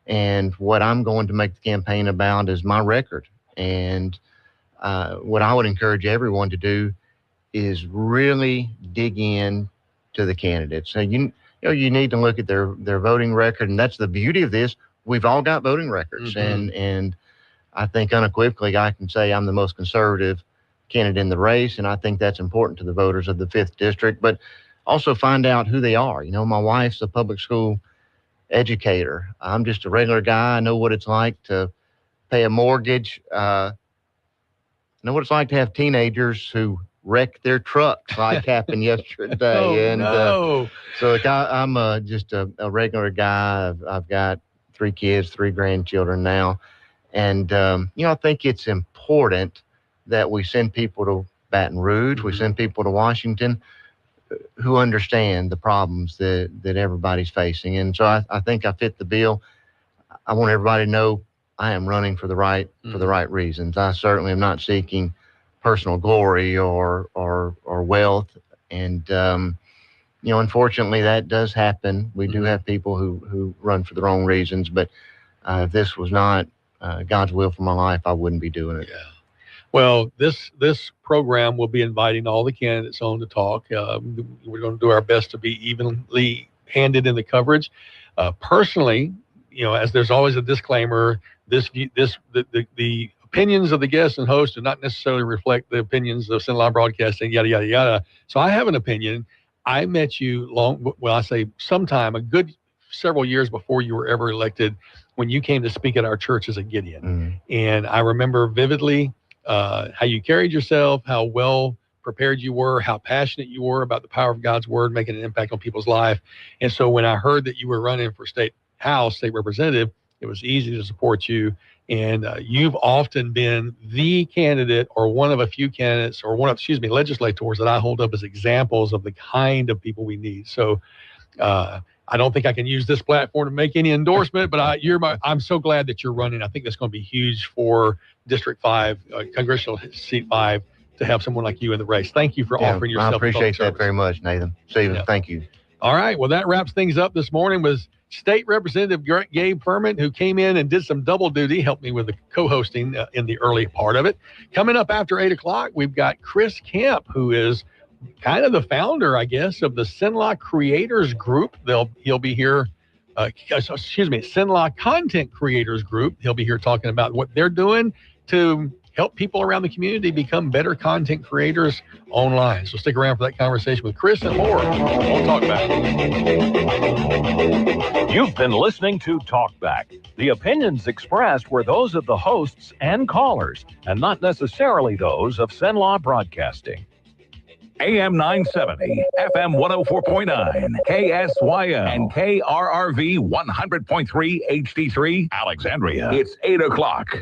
and what I'm going to make the campaign about is my record. And what I would encourage everyone to do is really dig in to the candidates. So you need to look at their voting record, and that's the beauty of this. We've all got voting records, and I think unequivocally I can say I'm the most conservative candidate in the race, and I think that's important to the voters of the 5th District. But also find out who they are. You know, my wife's a public school educator. I'm just a regular guy. I know what it's like to pay a mortgage. I know what it's like to have teenagers who wreck their trucks like happened yesterday. So like I'm just a regular guy. I've got 3 kids, 3 grandchildren now. And, I think it's important that we send people to Baton Rouge, we send people to Washington who understand the problems that everybody's facing. And so I think I fit the bill. I want everybody to know I am running for the right reasons. I certainly am not seeking personal glory or wealth. And, unfortunately that does happen. We do have people who run for the wrong reasons, but if this was not God's will for my life, I wouldn't be doing it. Yeah. Well, this program will be inviting all the candidates on to talk. We're going to do our best to be evenly handed in the coverage. Personally, as there's always a disclaimer, the opinions of the guests and hosts do not necessarily reflect the opinions of Sin Law Broadcasting, yada, yada, yada. So I have an opinion. I met you sometime, a good several years before you were ever elected, when you came to speak at our church as a Gideon. And I remember vividly how you carried yourself, how well prepared you were, how passionate you were about the power of God's word, making an impact on people's life. And so when I heard that you were running for state representative, it was easy to support you. And you've often been the candidate or one of a few candidates or legislators that I hold up as examples of the kind of people we need. So I don't think I can use this platform to make any endorsement, but I'm so glad that you're running. I think that's going to be huge for District 5, Congressional Seat 5, to have someone like you in the race. Thank you for offering yourself. I appreciate that very much, Nathan. Stephen, thank you. All right. Well, that wraps things up this morning with State Representative Gabe Firment, who came in and did some double duty, helped me with the co-hosting in the early part of it. Coming up after 8 o'clock, we've got Chris Kemp, who is kind of the founder, I guess, of the Sin Law Creators Group. He'll be here. Sin Law Content Creators Group. He'll be here talking about what they're doing to help people around the community become better content creators online. So stick around for that conversation with Chris and more on Talkback. You've been listening to Talkback. The opinions expressed were those of the hosts and callers, and not necessarily those of Sin Law Broadcasting. AM 970, FM 104.9, KSYL, and KRRV 100.3 HD3, Alexandria. It's 8 o'clock.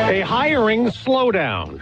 A hiring slowdown.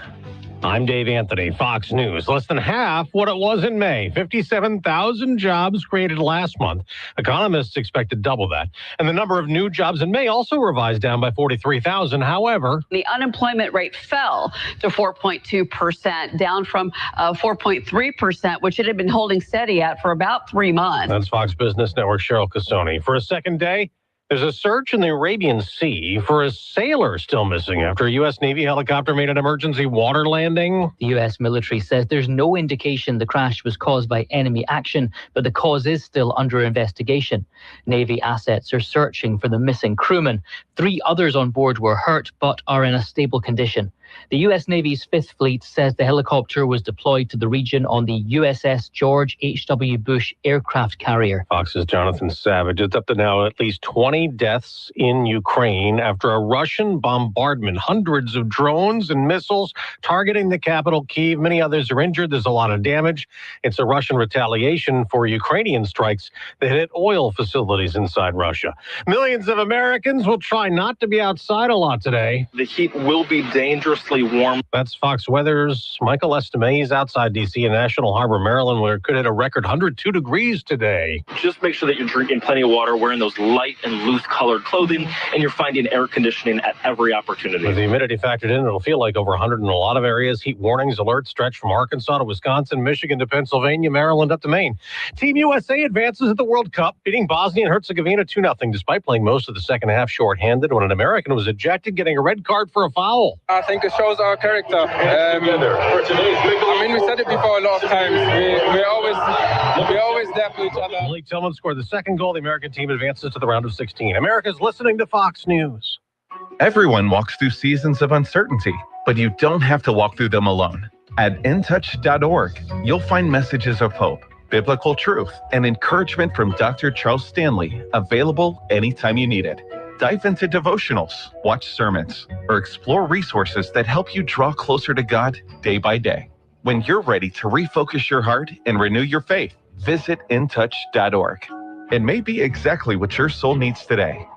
I'm Dave Anthony, Fox News. Less than half what it was in May. 57,000 jobs created last month. Economists expect to double that. And the number of new jobs in May also revised down by 43,000. However, the unemployment rate fell to 4.2%, down from 4.3%, which it had been holding steady at for about 3 months. That's Fox Business Network Cheryl Casoni. For a second day, there's a search in the Arabian Sea for a sailor still missing after a U.S. Navy helicopter made an emergency water landing. The U.S. military says there's no indication the crash was caused by enemy action, but the cause is still under investigation. Navy assets are searching for the missing crewman. 3 others on board were hurt, but are in a stable condition. The U.S. Navy's 5th Fleet says the helicopter was deployed to the region on the USS George H.W. Bush aircraft carrier. Fox's Jonathan Savage. It's up to now at least 20 deaths in Ukraine after a Russian bombardment. Hundreds of drones and missiles targeting the capital, Kyiv. Many others are injured. There's a lot of damage. It's a Russian retaliation for Ukrainian strikes that hit oil facilities inside Russia. Millions of Americans will try not to be outside a lot today. The heat will be dangerous. Warm. That's Fox Weather's Michael Estime. He's outside D.C. in National Harbor, Maryland, where it could hit a record 102 degrees today. Just make sure that you're drinking plenty of water, wearing those light and loose colored clothing, and you're finding air conditioning at every opportunity. With the humidity factored in, it'll feel like over 100 in a lot of areas. Heat warnings, alerts stretch from Arkansas to Wisconsin, Michigan to Pennsylvania, Maryland up to Maine. Team USA advances at the World Cup, beating Bosnia and Herzegovina 2-0, despite playing most of the second half shorthanded when an American was ejected, getting a red card for a foul. I think it shows our character. I mean, we said it before a lot of times. We always there for each other. Malik Tillman scored the second goal. The American team advances to the round of 16. America's listening to Fox News. Everyone walks through seasons of uncertainty, but you don't have to walk through them alone. At intouch.org, you'll find messages of hope, biblical truth, and encouragement from Dr. Charles Stanley, available anytime you need it. Dive into devotionals, watch sermons, or explore resources that help you draw closer to God day by day. When you're ready to refocus your heart and renew your faith, visit intouch.org. It may be exactly what your soul needs today.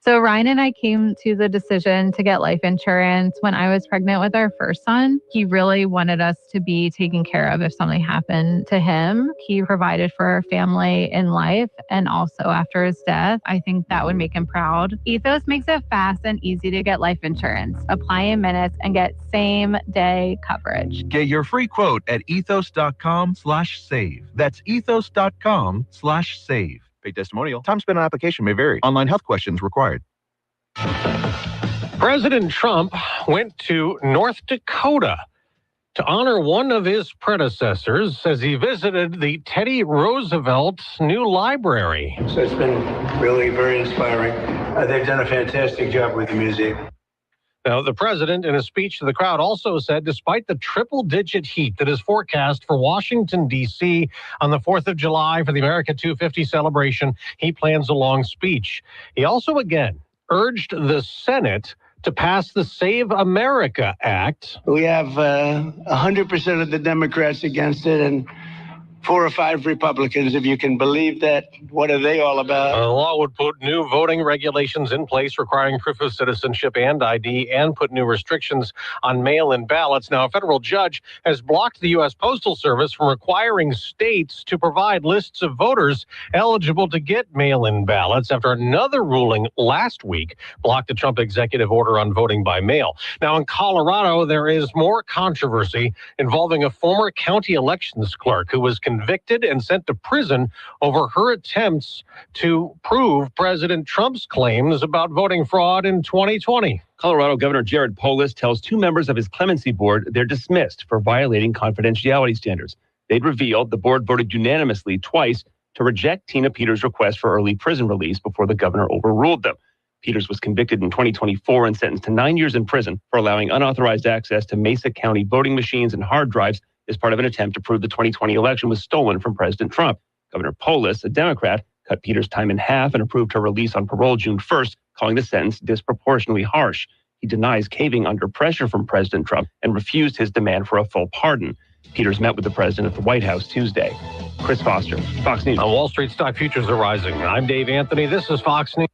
So Ryan and I came to the decision to get life insurance when I was pregnant with our first son. He really wanted us to be taken care of if something happened to him. He provided for our family in life and also after his death. I think that would make him proud. Ethos makes it fast and easy to get life insurance. Apply in minutes and get same-day coverage. Get your free quote at ethos.com/save. That's ethos.com/save. Paid testimonial. Time spent on application may vary. Online health questions required. President Trump went to North Dakota to honor one of his predecessors as he visited the Teddy Roosevelt New Library. So it's been really very inspiring. They've done a fantastic job with the museum. Now, the president, in a speech to the crowd, also said despite the triple-digit heat that is forecast for Washington, D.C. on the 4th of July for the America 250 celebration, he plans a long speech. He also, again, urged the Senate to pass the Save America Act. We have 100% of the Democrats against it and 4 or 5 Republicans, if you can believe that. What are they all about? The law would put new voting regulations in place requiring proof of citizenship and ID and put new restrictions on mail-in ballots. Now, a federal judge has blocked the U.S. Postal Service from requiring states to provide lists of voters eligible to get mail-in ballots after another ruling last week blocked a Trump executive order on voting by mail. Now, in Colorado, there is more controversy involving a former county elections clerk who was convicted and sent to prison over her attempts to prove President Trump's claims about voting fraud in 2020. Colorado Governor Jared Polis tells 2 members of his clemency board they're dismissed for violating confidentiality standards. They'd revealed the board voted unanimously twice to reject Tina Peters' request for early prison release before the governor overruled them. Peters was convicted in 2024 and sentenced to 9 years in prison for allowing unauthorized access to Mesa County voting machines and hard drives as part of an attempt to prove the 2020 election was stolen from President Trump. Governor Polis, a Democrat, cut Peters' time in half and approved her release on parole June 1st, calling the sentence disproportionately harsh. He denies caving under pressure from President Trump and refused his demand for a full pardon. Peters met with the president at the White House Tuesday. Chris Foster, Fox News. On Wall Street, stock futures are rising. I'm Dave Anthony. This is Fox News.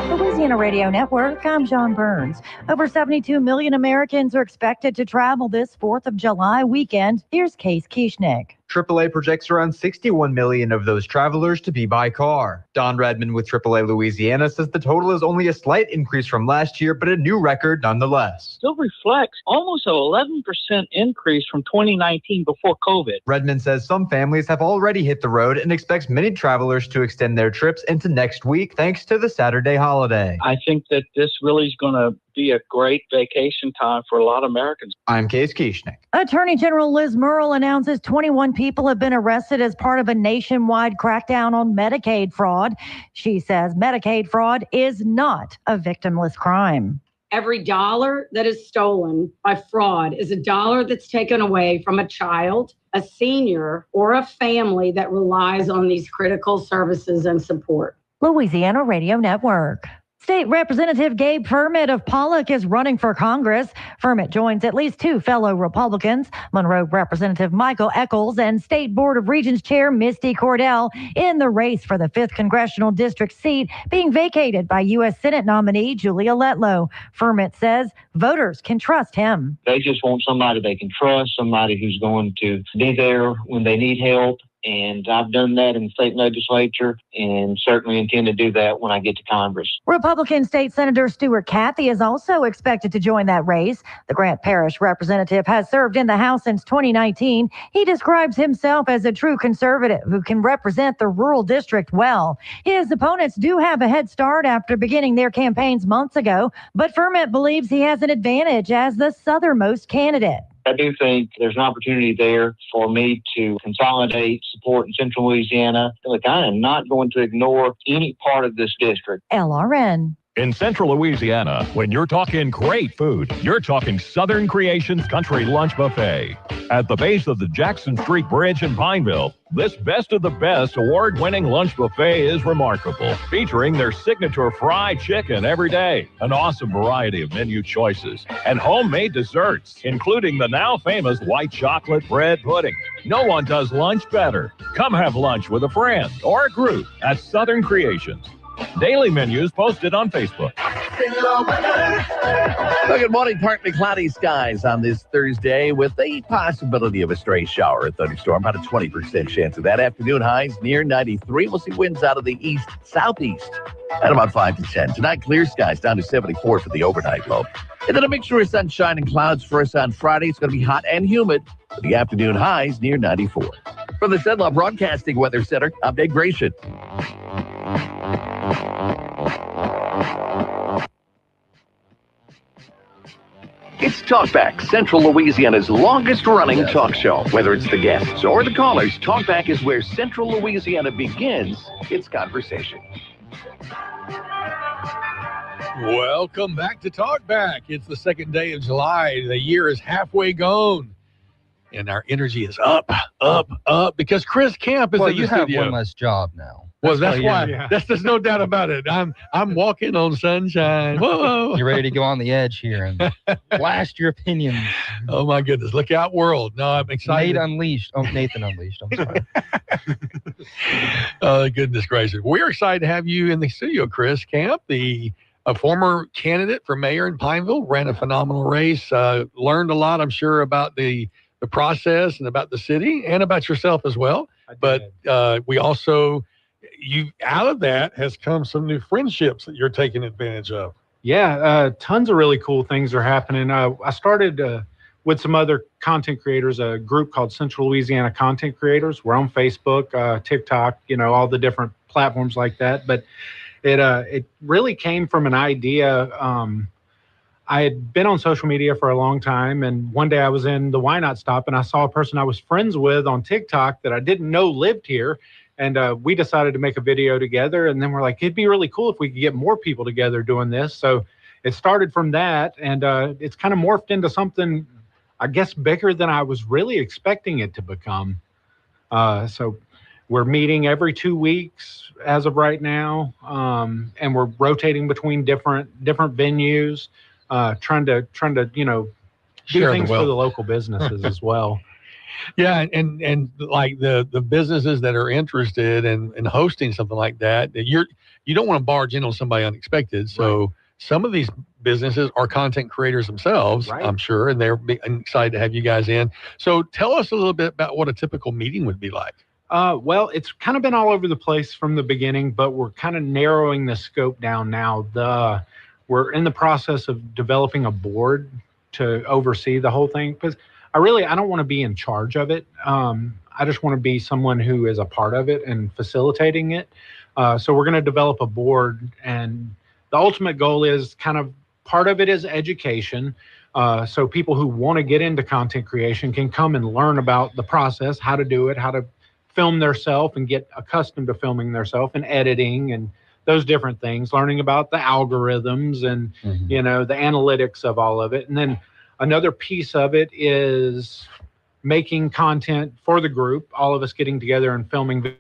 Louisiana Radio Network, I'm John Burns. Over 72 million Americans are expected to travel this 4th of July weekend. Here's Case Kieschnick. AAA projects around 61 million of those travelers to be by car. Don Redmond with AAA Louisiana says the total is only a slight increase from last year, but a new record nonetheless. Still reflects almost an 11% increase from 2019 before COVID. Redmond says some families have already hit the road and expects many travelers to extend their trips into next week thanks to the Saturday holiday. I think that this really is going to be a great vacation time for a lot of Americans. I'm Case Kieschnick. Attorney General Liz Murrill announces 21 people have been arrested as part of a nationwide crackdown on Medicaid fraud. She says Medicaid fraud is not a victimless crime. Every dollar that is stolen by fraud is a dollar that's taken away from a child, a senior, or a family that relies on these critical services and support. Louisiana Radio Network. State Representative Gabe Firment of Pollock is running for Congress. Firment joins at least 2 fellow Republicans, Monroe Representative Michael Echols and State Board of Regents Chair Misty Cordell, in the race for the 5th Congressional District seat being vacated by U.S. Senate nominee Julia Letlow. Firment says voters can trust him. They just want somebody they can trust, somebody who's going to be there when they need help. And I've done that in the state legislature and certainly intend to do that when I get to Congress. Republican State Senator Stuart Cathy is also expected to join that race. The Grant Parish representative has served in the House since 2019. He describes himself as a true conservative who can represent the rural district well. His opponents do have a head start after beginning their campaigns months ago, but Firment believes he has an advantage as the southernmost candidate. I do think there's an opportunity there for me to consolidate support in central Louisiana. Look, I am not going to ignore any part of this district. LRN. In Central Louisiana, when you're talking great food, you're talking Southern Creations Country Lunch Buffet. At the base of the Jackson Street Bridge in Pineville, this Best of the Best award-winning lunch buffet is remarkable, featuring their signature fried chicken every day, an awesome variety of menu choices, and homemade desserts, including the now famous white chocolate bread pudding. No one does lunch better. Come have lunch with a friend or a group at Southern Creations. Daily menus posted on Facebook. Well, good morning. Partly cloudy skies on this Thursday with a possibility of a stray shower or thunderstorm. About a 20% chance of that. Afternoon highs near 93. We'll see winds out of the east-southeast at about 5 to 10. Tonight, clear skies down to 74 for the overnight low. And then a mixture of sunshine and clouds for us on Friday. It's going to be hot and humid for the afternoon highs near 94. From the Sedlaw Broadcasting Weather Center, I'm Dave Gratian. It's Talkback, Central Louisiana's longest-running talk show. Whether it's the guests or the callers, Talkback is where Central Louisiana begins its conversation. Welcome back to Talkback. It's the second day of July. The year is halfway gone. And our energy is up, because Chris Camp is in the studio. Well, you have one less job now. Well, that's why. There's no doubt about it. I'm walking on sunshine. Whoa. You're ready to go on the edge here and blast your opinions. Oh, my goodness. Look out, world. No, I'm excited. Nathan Unleashed. I'm sorry. Oh, goodness gracious. We're excited to have you in the studio, Chris Camp, a former candidate for mayor in Pineville, ran a phenomenal race, learned a lot, I'm sure, about the process and about the city and about yourself as well. But we also... out of that has come some new friendships that you're taking advantage of. Yeah, tons of really cool things are happening. I started with some other content creators, a group called Central Louisiana Content Creators. We're on Facebook, TikTok, all the different platforms like that. But it really came from an idea. I had been on social media for a long time, and one day I was in the Why Not Stop, and I saw a person I was friends with on TikTok that I didn't know lived here. And we decided to make a video together, and then we're like, it'd be really cool if we could get more people together doing this. So it started from that, and it's kind of morphed into something, I guess, bigger than I was really expecting it to become. So we're meeting every 2 weeks as of right now, and we're rotating between different venues, trying to do things for the local businesses as well. Yeah, and like the businesses that are interested in hosting something like that, you don't want to barge in on somebody unexpected. So some of these businesses are content creators themselves, I'm sure, and they're excited to have you guys in. So tell us a little bit about what a typical meeting would be like. Well, it's kind of been all over the place from the beginning, but we're kind of narrowing the scope down now. We're in the process of developing a board to oversee the whole thing, because I don't want to be in charge of it. I just want to be someone who is a part of it and facilitating it. So we're going to develop a board, and the ultimate goal is kind of part of it is education. So people who want to get into content creation can come and learn about the process, how to do it, how to film theirself and get accustomed to filming theirself and editing and those different things, learning about the algorithms and, the analytics of all of it. And then another piece of it is making content for the group, all of us getting together and filming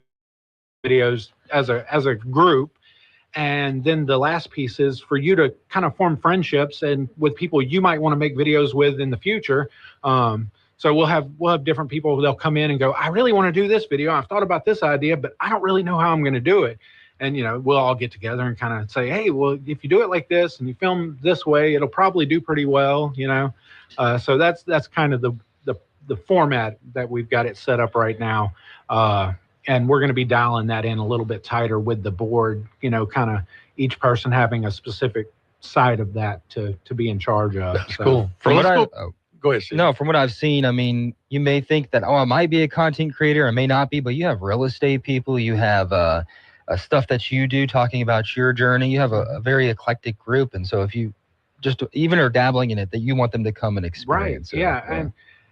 videos as a group. And then the last piece is for you to kind of form friendships and with people you might want to make videos with in the future. So we'll have different people, they'll come in and go, I really want to do this video. I've thought about this idea, but I don't really know how I'm going to do it. And, we'll all get together and kind of say, hey, well, if you do it like this and you film this way, it'll probably do pretty well, So that's kind of the format that we've got it set up right now. And we're going to be dialing that in a little bit tighter with the board, kind of each person having a specific side of that to be in charge of. That's cool. Go ahead, Steve. No, from what I've seen, I mean, you may think that, I might be a content creator, I may not be, but you have real estate people, you have stuff that you do talking about your journey. You have a very eclectic group. And so if you just even are dabbling in it, that you want them to come and experience it. Yeah.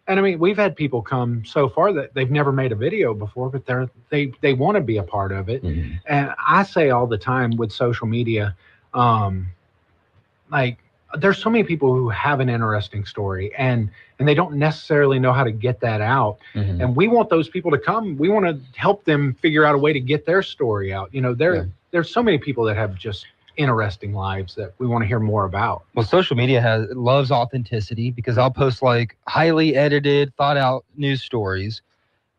And I mean, we've had people come so far that they've never made a video before, but they want to be a part of it. And I say all the time with social media, Like, there's so many people who have an interesting story and they don't necessarily know how to get that out. And we want those people to come. We want to help them figure out a way to get their story out. You know, there's so many people that have just interesting lives that we want to hear more about. Well, social media loves authenticity, because I'll post like highly edited, thought out news stories.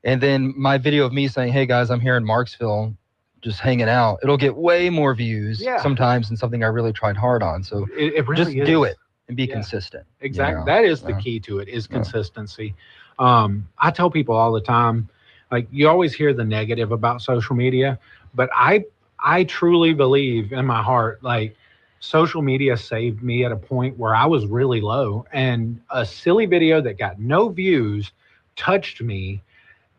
And then my video of me saying, hey guys, I'm here in Marksville, just hanging out. It'll get way more views sometimes than something I really tried hard on. So it really just is. do it and be consistent. Exactly. You know? That is the key to it, is consistency. I tell people all the time, like, you always hear the negative about social media, but I truly believe in my heart, like, social media saved me at a point where I was really low, and a silly video that got no views touched me.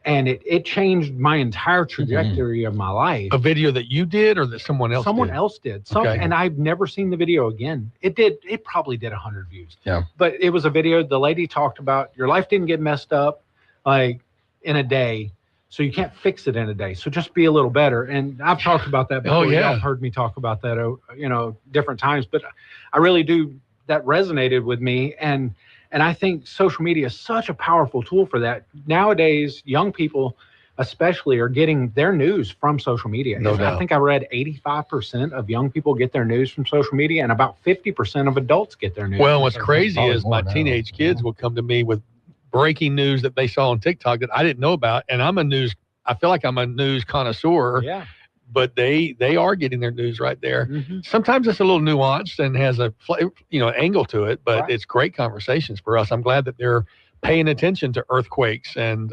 And it changed my entire trajectory of my life. A video that you did, or that someone else did? Someone else did. And I've never seen the video again. It probably did 100 views. Yeah. But it was a video, the lady talked about, your life didn't get messed up like in a day, so you can't fix it in a day. So just be a little better. And I've talked about that before. Y'all heard me talk about that, you know, different times. But I really do, that resonated with me. And I think social media is such a powerful tool for that. Nowadays, young people especially are getting their news from social media. No doubt. I think I read 85% of young people get their news from social media, and about 50% of adults get their news. Well, what's crazy is my teenage kids will come to me with breaking news that they saw on TikTok that I didn't know about. And I feel like I'm a news connoisseur. Yeah. But they are getting their news right there. Sometimes it's a little nuanced and has a angle to it, but it's great conversations for us. I'm glad that they're paying attention to earthquakes and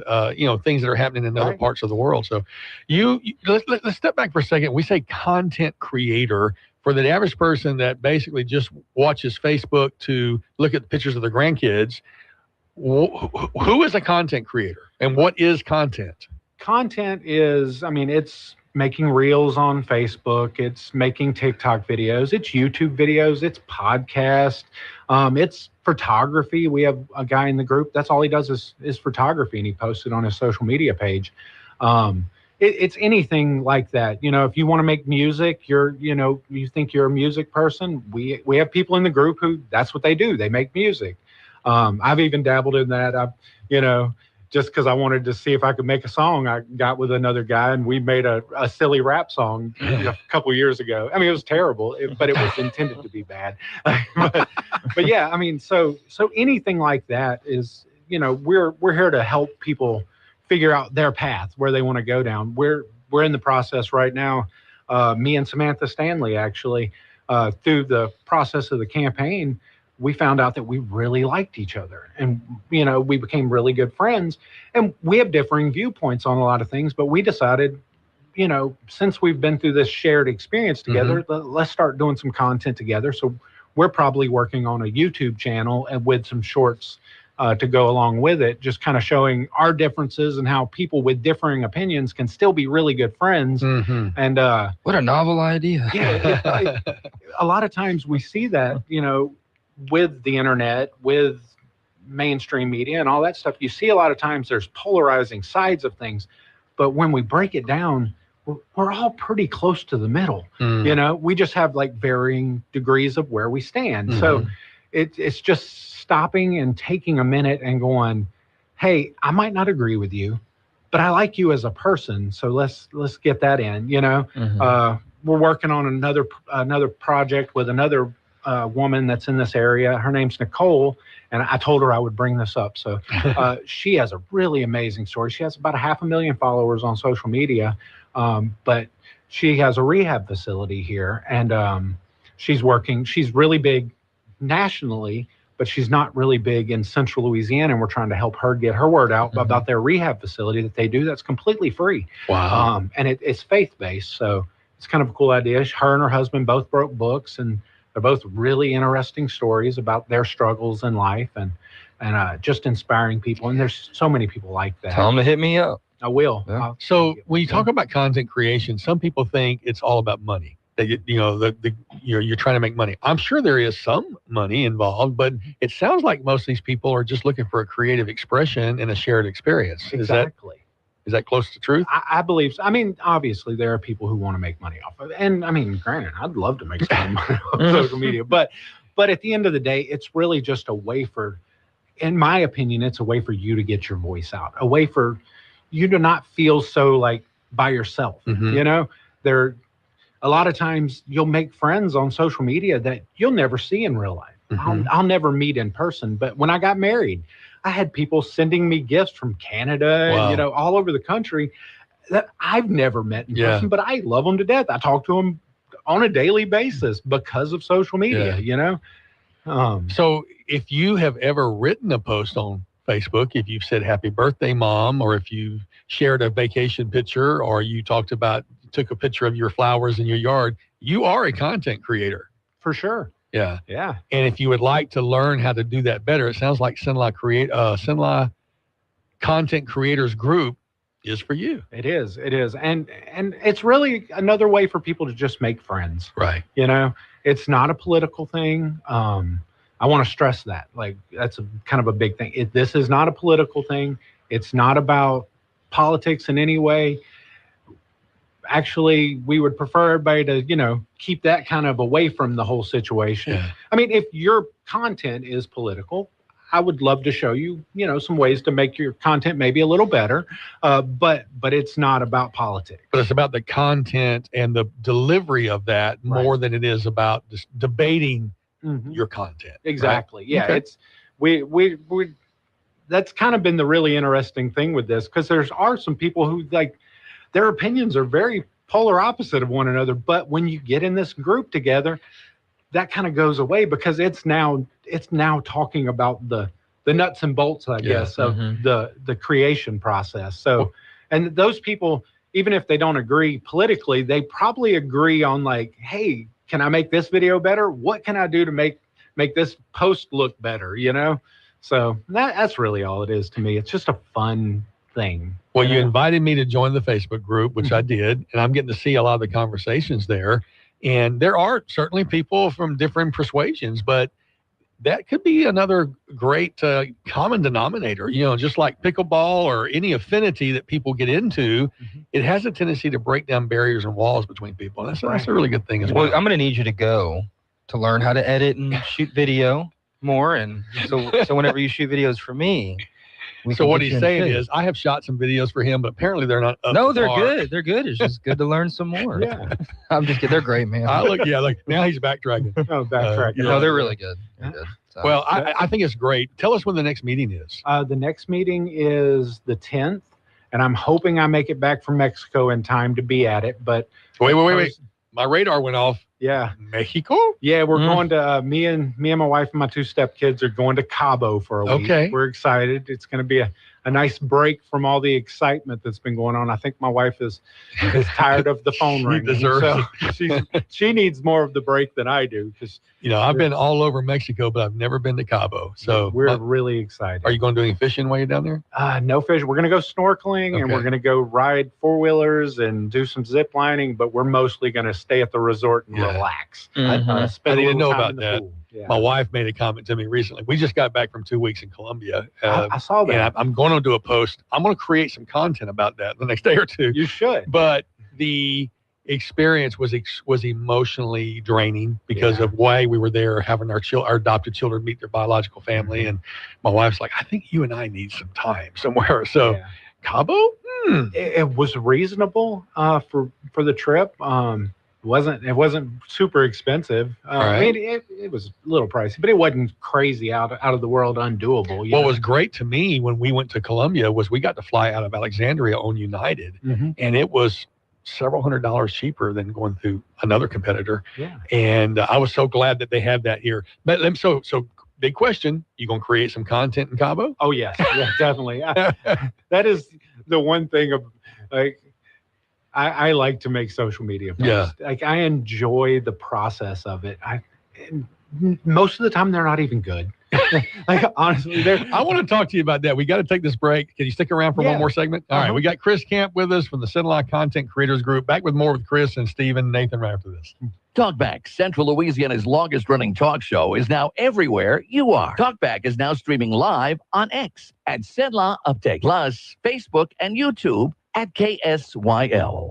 things that are happening in other parts of the world. So let's step back for a second. We say content creator. For the average person that basically just watches Facebook to look at the pictures of their grandkids, who is a content creator and what is content? Content is, it's making reels on Facebook, it's making TikTok videos, it's YouTube videos, it's podcast, it's photography. We have a guy in the group, that's all he does is photography, and he posts it on his social media page. It's anything like that. You know, if you want to make music, you think you're a music person, we have people in the group who that's what they do. They make music. I've even dabbled in that. Just because I wanted to see if I could make a song, I got with another guy and we made a silly rap song a couple years ago. It was terrible, but it was intended to be bad. but yeah, so anything like that is, we're here to help people figure out their path, where they want to go down. We're in the process right now. Me and Samantha Stanley, actually, through the process of the campaign, we found out that we really liked each other, and we became really good friends, and we have differing viewpoints on a lot of things, but we decided, since we've been through this shared experience together, let's start doing some content together. So we're probably working on a YouTube channel and with some shorts to go along with it, just kind of showing our differences and how people with differing opinions can still be really good friends. And what a novel idea. Yeah, a lot of times we see that, with the internet, with mainstream media and all that stuff, you see a lot of times there's polarizing sides of things, but when we break it down, we're all pretty close to the middle. We just have like varying degrees of where we stand. So it's just stopping and taking a minute and going, hey, I might not agree with you, but I like you as a person, so let's get that in. We're working on another project with another woman that's in this area. Her name's Nicole, and I told her I would bring this up. So she has a really amazing story. She has about 500,000 followers on social media, but she has a rehab facility here, and she's really big nationally, but she's not really big in central Louisiana, and we're trying to help her get her word out about their rehab facility that they do that's completely free. Wow. And it's faith-based, so it's kind of a cool idea. Her and her husband both wrote books, and they're both really interesting stories about their struggles in life, and just inspiring people. And there's so many people like that. Tell them to hit me up. I will. Yeah. So when you talk about content creation, some people think it's all about money. That you're trying to make money. I'm sure there is some money involved, but it sounds like most of these people are just looking for a creative expression and a shared experience. Exactly. Is that close to truth? I believe so. I mean, obviously, there are people who want to make money off of it. And I mean, granted, I'd love to make some money off social media. But at the end of the day, it's really just a way for, in my opinion, it's a way for you to get your voice out, a way for you to not feel so like by yourself. You know, a lot of times you'll make friends on social media that you'll never see in real life. I'll never meet in person. But when I got married, I had people sending me gifts from Canada and, you know, all over the country that I've never met in person, but I love them to death. I talk to them on a daily basis because of social media, you know? So if you have ever written a post on Facebook, if you've said happy birthday, Mom, or if you shared a vacation picture, or you took a picture of your flowers in your yard, you are a content creator. For sure. Yeah. Yeah. And if you would like to learn how to do that better, it sounds like Sinla Content Creators Group is for you. It is. And it's really another way for people to just make friends. Right. You know, it's not a political thing. I want to stress that. Like, that's kind of a big thing. This is not a political thing. It's not about politics in any way. Actually, we would prefer everybody to, you know, keep that kind of away from the whole situation. Yeah. I mean, if your content is political, I would love to show you, you know, some ways to make your content maybe a little better. But it's not about politics. But it's about the content and the delivery of that more than it is about just debating your content. Exactly. Right? Yeah. Okay. It's we that's kind of been the really interesting thing with this, because there are some people who, like, their opinions are very polar opposite of one another. But when you get in this group together, that kind of goes away, because it's now talking about the nuts and bolts, I guess, of the creation process. So, and those people, even if they don't agree politically, they probably agree on, like, hey, can I make this video better? What can I do to make this post look better? You know? So that's really all it is to me. It's just a fun thing. Well, you invited me to join the Facebook group, which I did, and I'm getting to see a lot of the conversations there. And there are certainly people from different persuasions, but that could be another great common denominator. You know, just like pickleball or any affinity that people get into, it has a tendency to break down barriers and walls between people. And that's a really good thing as well. Well, I'm going to need you to go to learn how to edit and shoot video more. And so whenever you shoot videos for me, so what he's saying is, I have shot some videos for him, but apparently they're not up No, to they're par. good. They're good. It's just good to learn some more. Yeah. I'm just kidding. They're great, man. Look, now he's backtracking. Oh, backtracking. No, they're really good. They're good. So. Well, I think it's great. Tell us when the next meeting is. The next meeting is the 10th, and I'm hoping I make it back from Mexico in time to be at it. But wait. My radar went off. Yeah. Mexico? Yeah, we're going to, me and my wife and my two stepkids are going to Cabo for a week. Okay. We're excited. It's going to be a nice break from all the excitement that's been going on. I think my wife is tired of the phone ringing. So she needs more of the break than I do. Because, you know, I've been all over Mexico, but I've never been to Cabo. So we're really excited. Are you going to do any fishing while you're down there? No fish. We're going to go snorkeling and we're going to go ride four-wheelers and do some zip lining, but we're mostly going to stay at the resort and relax. I didn't know about that. Yeah. My wife made a comment to me recently. We just got back from 2 weeks in Colombia. I saw that. And I'm going to do a post. I'm going to create some content about that the next day or two. You should. But the experience was emotionally draining because of why we were there, having our adopted children meet their biological family. And my wife's like, I think you and I need some time somewhere. So Cabo? It was reasonable for the trip. It wasn't super expensive. I mean, it was a little pricey, but it wasn't crazy out of the world undoable. What was great to me when we went to Colombia was we got to fly out of Alexandria on United, and it was several $100s cheaper than going through another competitor. Yeah. And I was so glad that they have that here. But so big question, you going to create some content in Cabo? Oh, yes. Yeah, definitely. That is the one thing of, like, I like to make social media posts. Yeah. Like, I enjoy the process of it. Most of the time, they're not even good. Like, honestly, I want to talk to you about that. We got to take this break. Can you stick around for one more segment? All right. We got Chris Camp with us from the Sinla Content Creators Group. Back with more with Chris and Stephen and Nathan right after this. Talkback, Central Louisiana's longest-running talk show, is now everywhere you are. Talkback is now streaming live on X at Sinla Update, plus Facebook and YouTube at KSYL.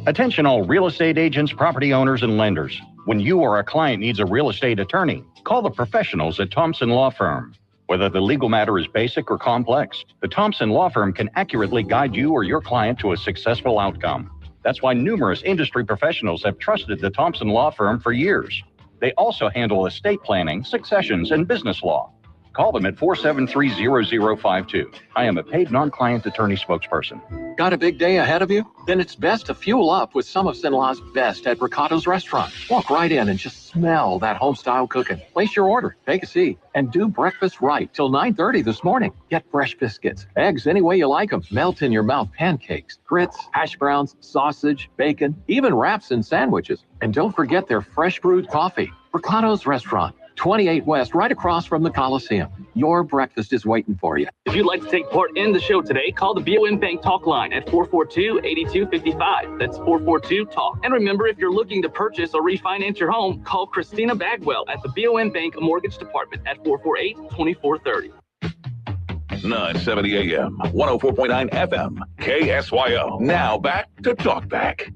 Attention all real estate agents, property owners, and lenders. When you or a client needs a real estate attorney, call the professionals at Thompson Law Firm. Whether the legal matter is basic or complex, the Thompson Law Firm can accurately guide you or your client to a successful outcome. That's why numerous industry professionals have trusted the Thompson Law Firm for years. They also handle estate planning, successions, and business law. Call them at 473-0052. I am a paid non-client attorney spokesperson. Got a big day ahead of you? Then it's best to fuel up with some of Sinlaw's best at Ricotto's Restaurant. Walk right in and just smell that home-style cooking. Place your order, take a seat, and do breakfast right till 9:30 this morning. Get fresh biscuits, eggs any way you like them, melt-in-your-mouth pancakes, grits, hash browns, sausage, bacon, even wraps and sandwiches. And don't forget their fresh brewed coffee. Ricotto's Restaurant. 28 West, right across from the Coliseum. Your breakfast is waiting for you. If you'd like to take part in the show today, call the BOM Bank Talk line at 442-8255. That's 442-TALK. And remember, if you're looking to purchase or refinance your home, call Christina Bagwell at the BOM Bank Mortgage Department at 448-2430. 970 AM, 104.9 FM, KSYO. Now back to Talkback.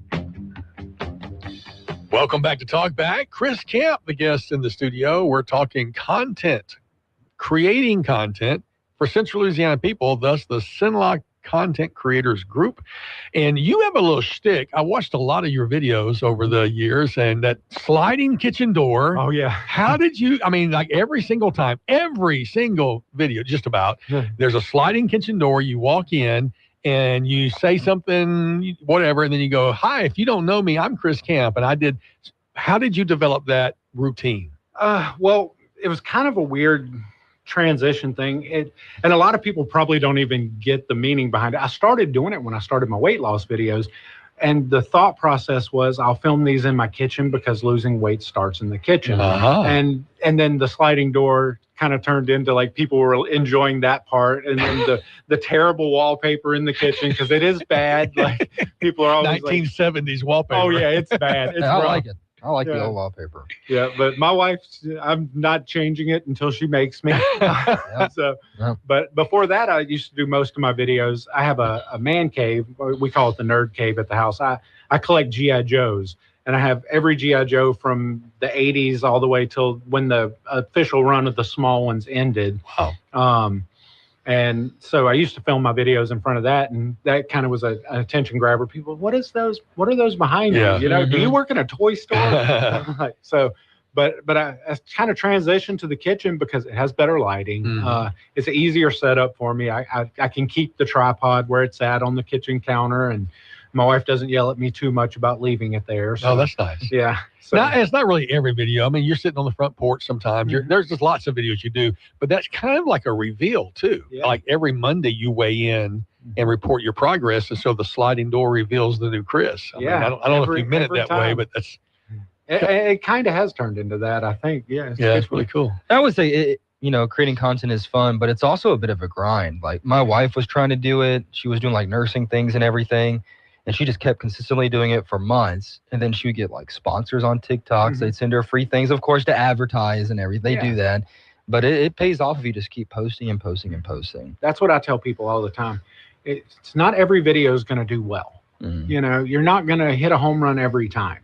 Welcome back to Talkback. Chris Camp, the guest in the studio. We're talking content, creating content for Central Louisiana people, thus the Sinlaw Content Creators Group. And you have a little shtick. I watched a lot of your videos over the years, and that sliding kitchen door. Oh, yeah. How did you, I mean, like every single time, every single video, just about, there's a sliding kitchen door. You walk in, and you say something, whatever, and then you go, hi, if you don't know me, I'm Chris Camp. And how did you develop that routine? Well, it was kind of a weird transition thing. And a lot of people probably don't even get the meaning behind it. I started doing it when I started my weight loss videos. And the thought process was, I'll film these in my kitchen because losing weight starts in the kitchen. And then the sliding door kind of turned into like people were enjoying that part, and then the terrible wallpaper in the kitchen, because it is bad. Like people are always 1970s wallpaper. Oh yeah, it's bad. It's I rough. like it. I like the old wallpaper. Yeah, but my wife, I'm not changing it until she makes me. But before that, I used to do most of my videos. I have a man cave. We call it the nerd cave at the house. I collect G.I. Joes, and I have every G.I. Joe from the 80s all the way till when the official run of the small ones ended. Wow. And so I used to film my videos in front of that, and that kind of was an attention grabber. People, what is those? What are those behind you? You know, do you work in a toy store? But I kind of transitioned to the kitchen because it has better lighting. It's an easier setup for me. I can keep the tripod where it's at on the kitchen counter, and my wife doesn't yell at me too much about leaving it there. So, oh, that's nice. Yeah. So, it's not really every video. I mean, you're sitting on the front porch sometimes. There's just lots of videos you do, but that's kind of like a reveal too. Yeah. Like every Monday you weigh in and report your progress, and so the sliding door reveals the new Chris. I mean, I don't know if you meant it that way, but that's it kind of has turned into that, I think. Yeah. It's really cool. I would say creating content is fun, but it's also a bit of a grind. Like my wife was trying to do it. She was doing like nursing things and everything. And she just kept consistently doing it for months. And then she would get like sponsors on TikToks. They'd send her free things, of course, to advertise and everything. They do that. But it pays off if you just keep posting and posting and posting. That's what I tell people all the time. It's not every video is going to do well. You know, you're not going to hit a home run every time.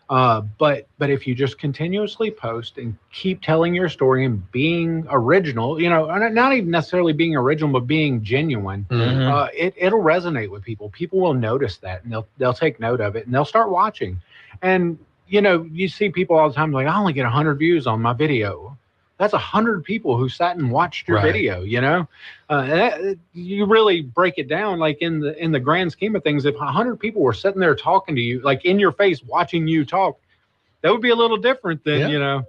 But if you just continuously post and keep telling your story and being original, you know, not even necessarily being original, but being genuine, it'll resonate with people. People will notice that, and they'll take note of it, and they'll start watching. And, you know, you see people all the time like, I only get 100 views on my video. That's 100 people who sat and watched your video, you know. You really break it down, like in the grand scheme of things, if 100 people were sitting there talking to you, like in your face, watching you talk, that would be a little different than, you know.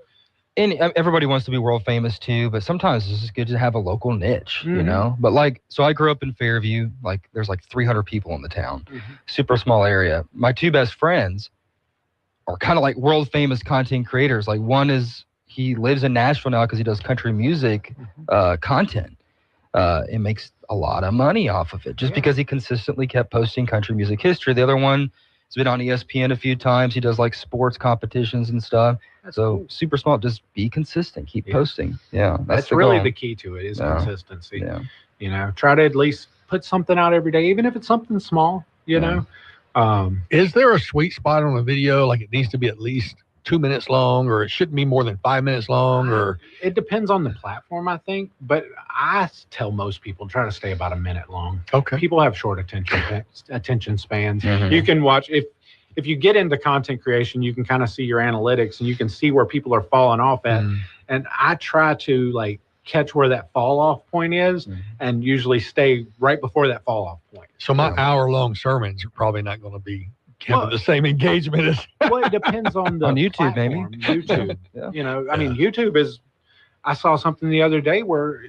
And everybody wants to be world famous too, but sometimes it's just good to have a local niche, you know. But like, so I grew up in Fairview. Like, there's like 300 people in the town, super small area. My two best friends are kind of like world famous content creators. Like one is, he lives in Nashville now because he does country music content. It makes a lot of money off of it just because he consistently kept posting country music history. The other one has been on ESPN a few times. He does like sports competitions and stuff. That's cool. Super small. Just be consistent. Keep posting. Yeah, that's really the key to it is consistency. You know, try to at least put something out every day, even if it's something small. you know. Is there a sweet spot on a video? Like it needs to be at least 2 minutes long, or it shouldn't be more than 5 minutes long, or it depends on the platform, I think. But I tell most people try to stay about a minute long. Okay. People have short attention spans. Mhm. You can watch if you get into content creation, you can kind of see your analytics and you can see where people are falling off at. And I try to like catch where that fall off point is and usually stay right before that fall off point. So my hour-long sermons are probably not going to be having the same engagement as. Well, it depends on the On YouTube, platform. maybe. YouTube, Yeah. you know, I mean, YouTube is. I saw something the other day where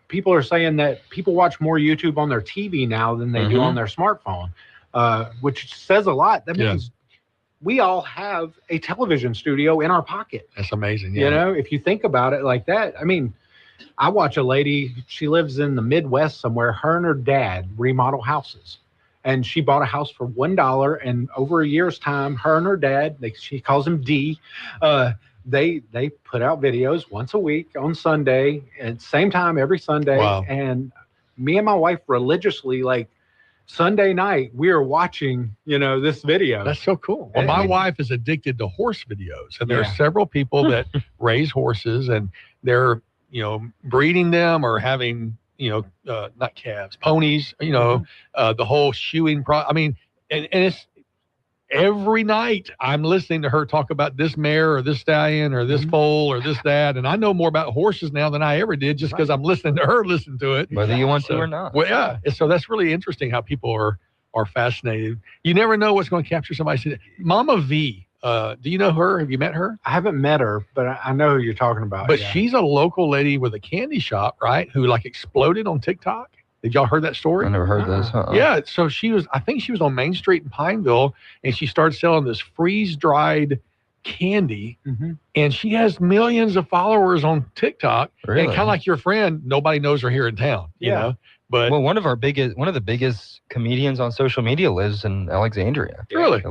people are saying that people watch more YouTube on their TV now than they do on their smartphone, which says a lot. That means we all have a television studio in our pocket. That's amazing. Yeah. You know, if you think about it like that, I mean. I watch a lady, she lives in the Midwest somewhere. Her and her dad remodel houses. And she bought a house for $1. And over a year's time, her and her dad, she calls him D, they put out videos once a week on Sunday at the same time every Sunday. Wow. And me and my wife religiously, like Sunday night, we are watching, you know, this video. That's so cool. Well, my wife is addicted to horse videos. And there are several people that raise horses and they're, you know, breeding them or having, you know, not calves, ponies, you know, the whole shoeing I mean, and it's every night I'm listening to her talk about this mare or this stallion or this foal or this, that. And I know more about horses now than I ever did just because I'm listening to her listen to it. Whether you want to or not. Well, yeah. And so that's really interesting how people are fascinated. You never know what's going to capture somebody. Mama V. Do you know her? Have you met her? I haven't met her, but I know who you're talking about. But she's a local lady with a candy shop, right? Who like exploded on TikTok. Did y'all heard that story? I never heard this. Yeah. So I think she was on Main Street in Pineville and she started selling this freeze-dried candy. And she has millions of followers on TikTok. Really? And kind of like your friend, nobody knows her here in town, you know? But well, one of the biggest comedians on social media lives in Alexandria. Really?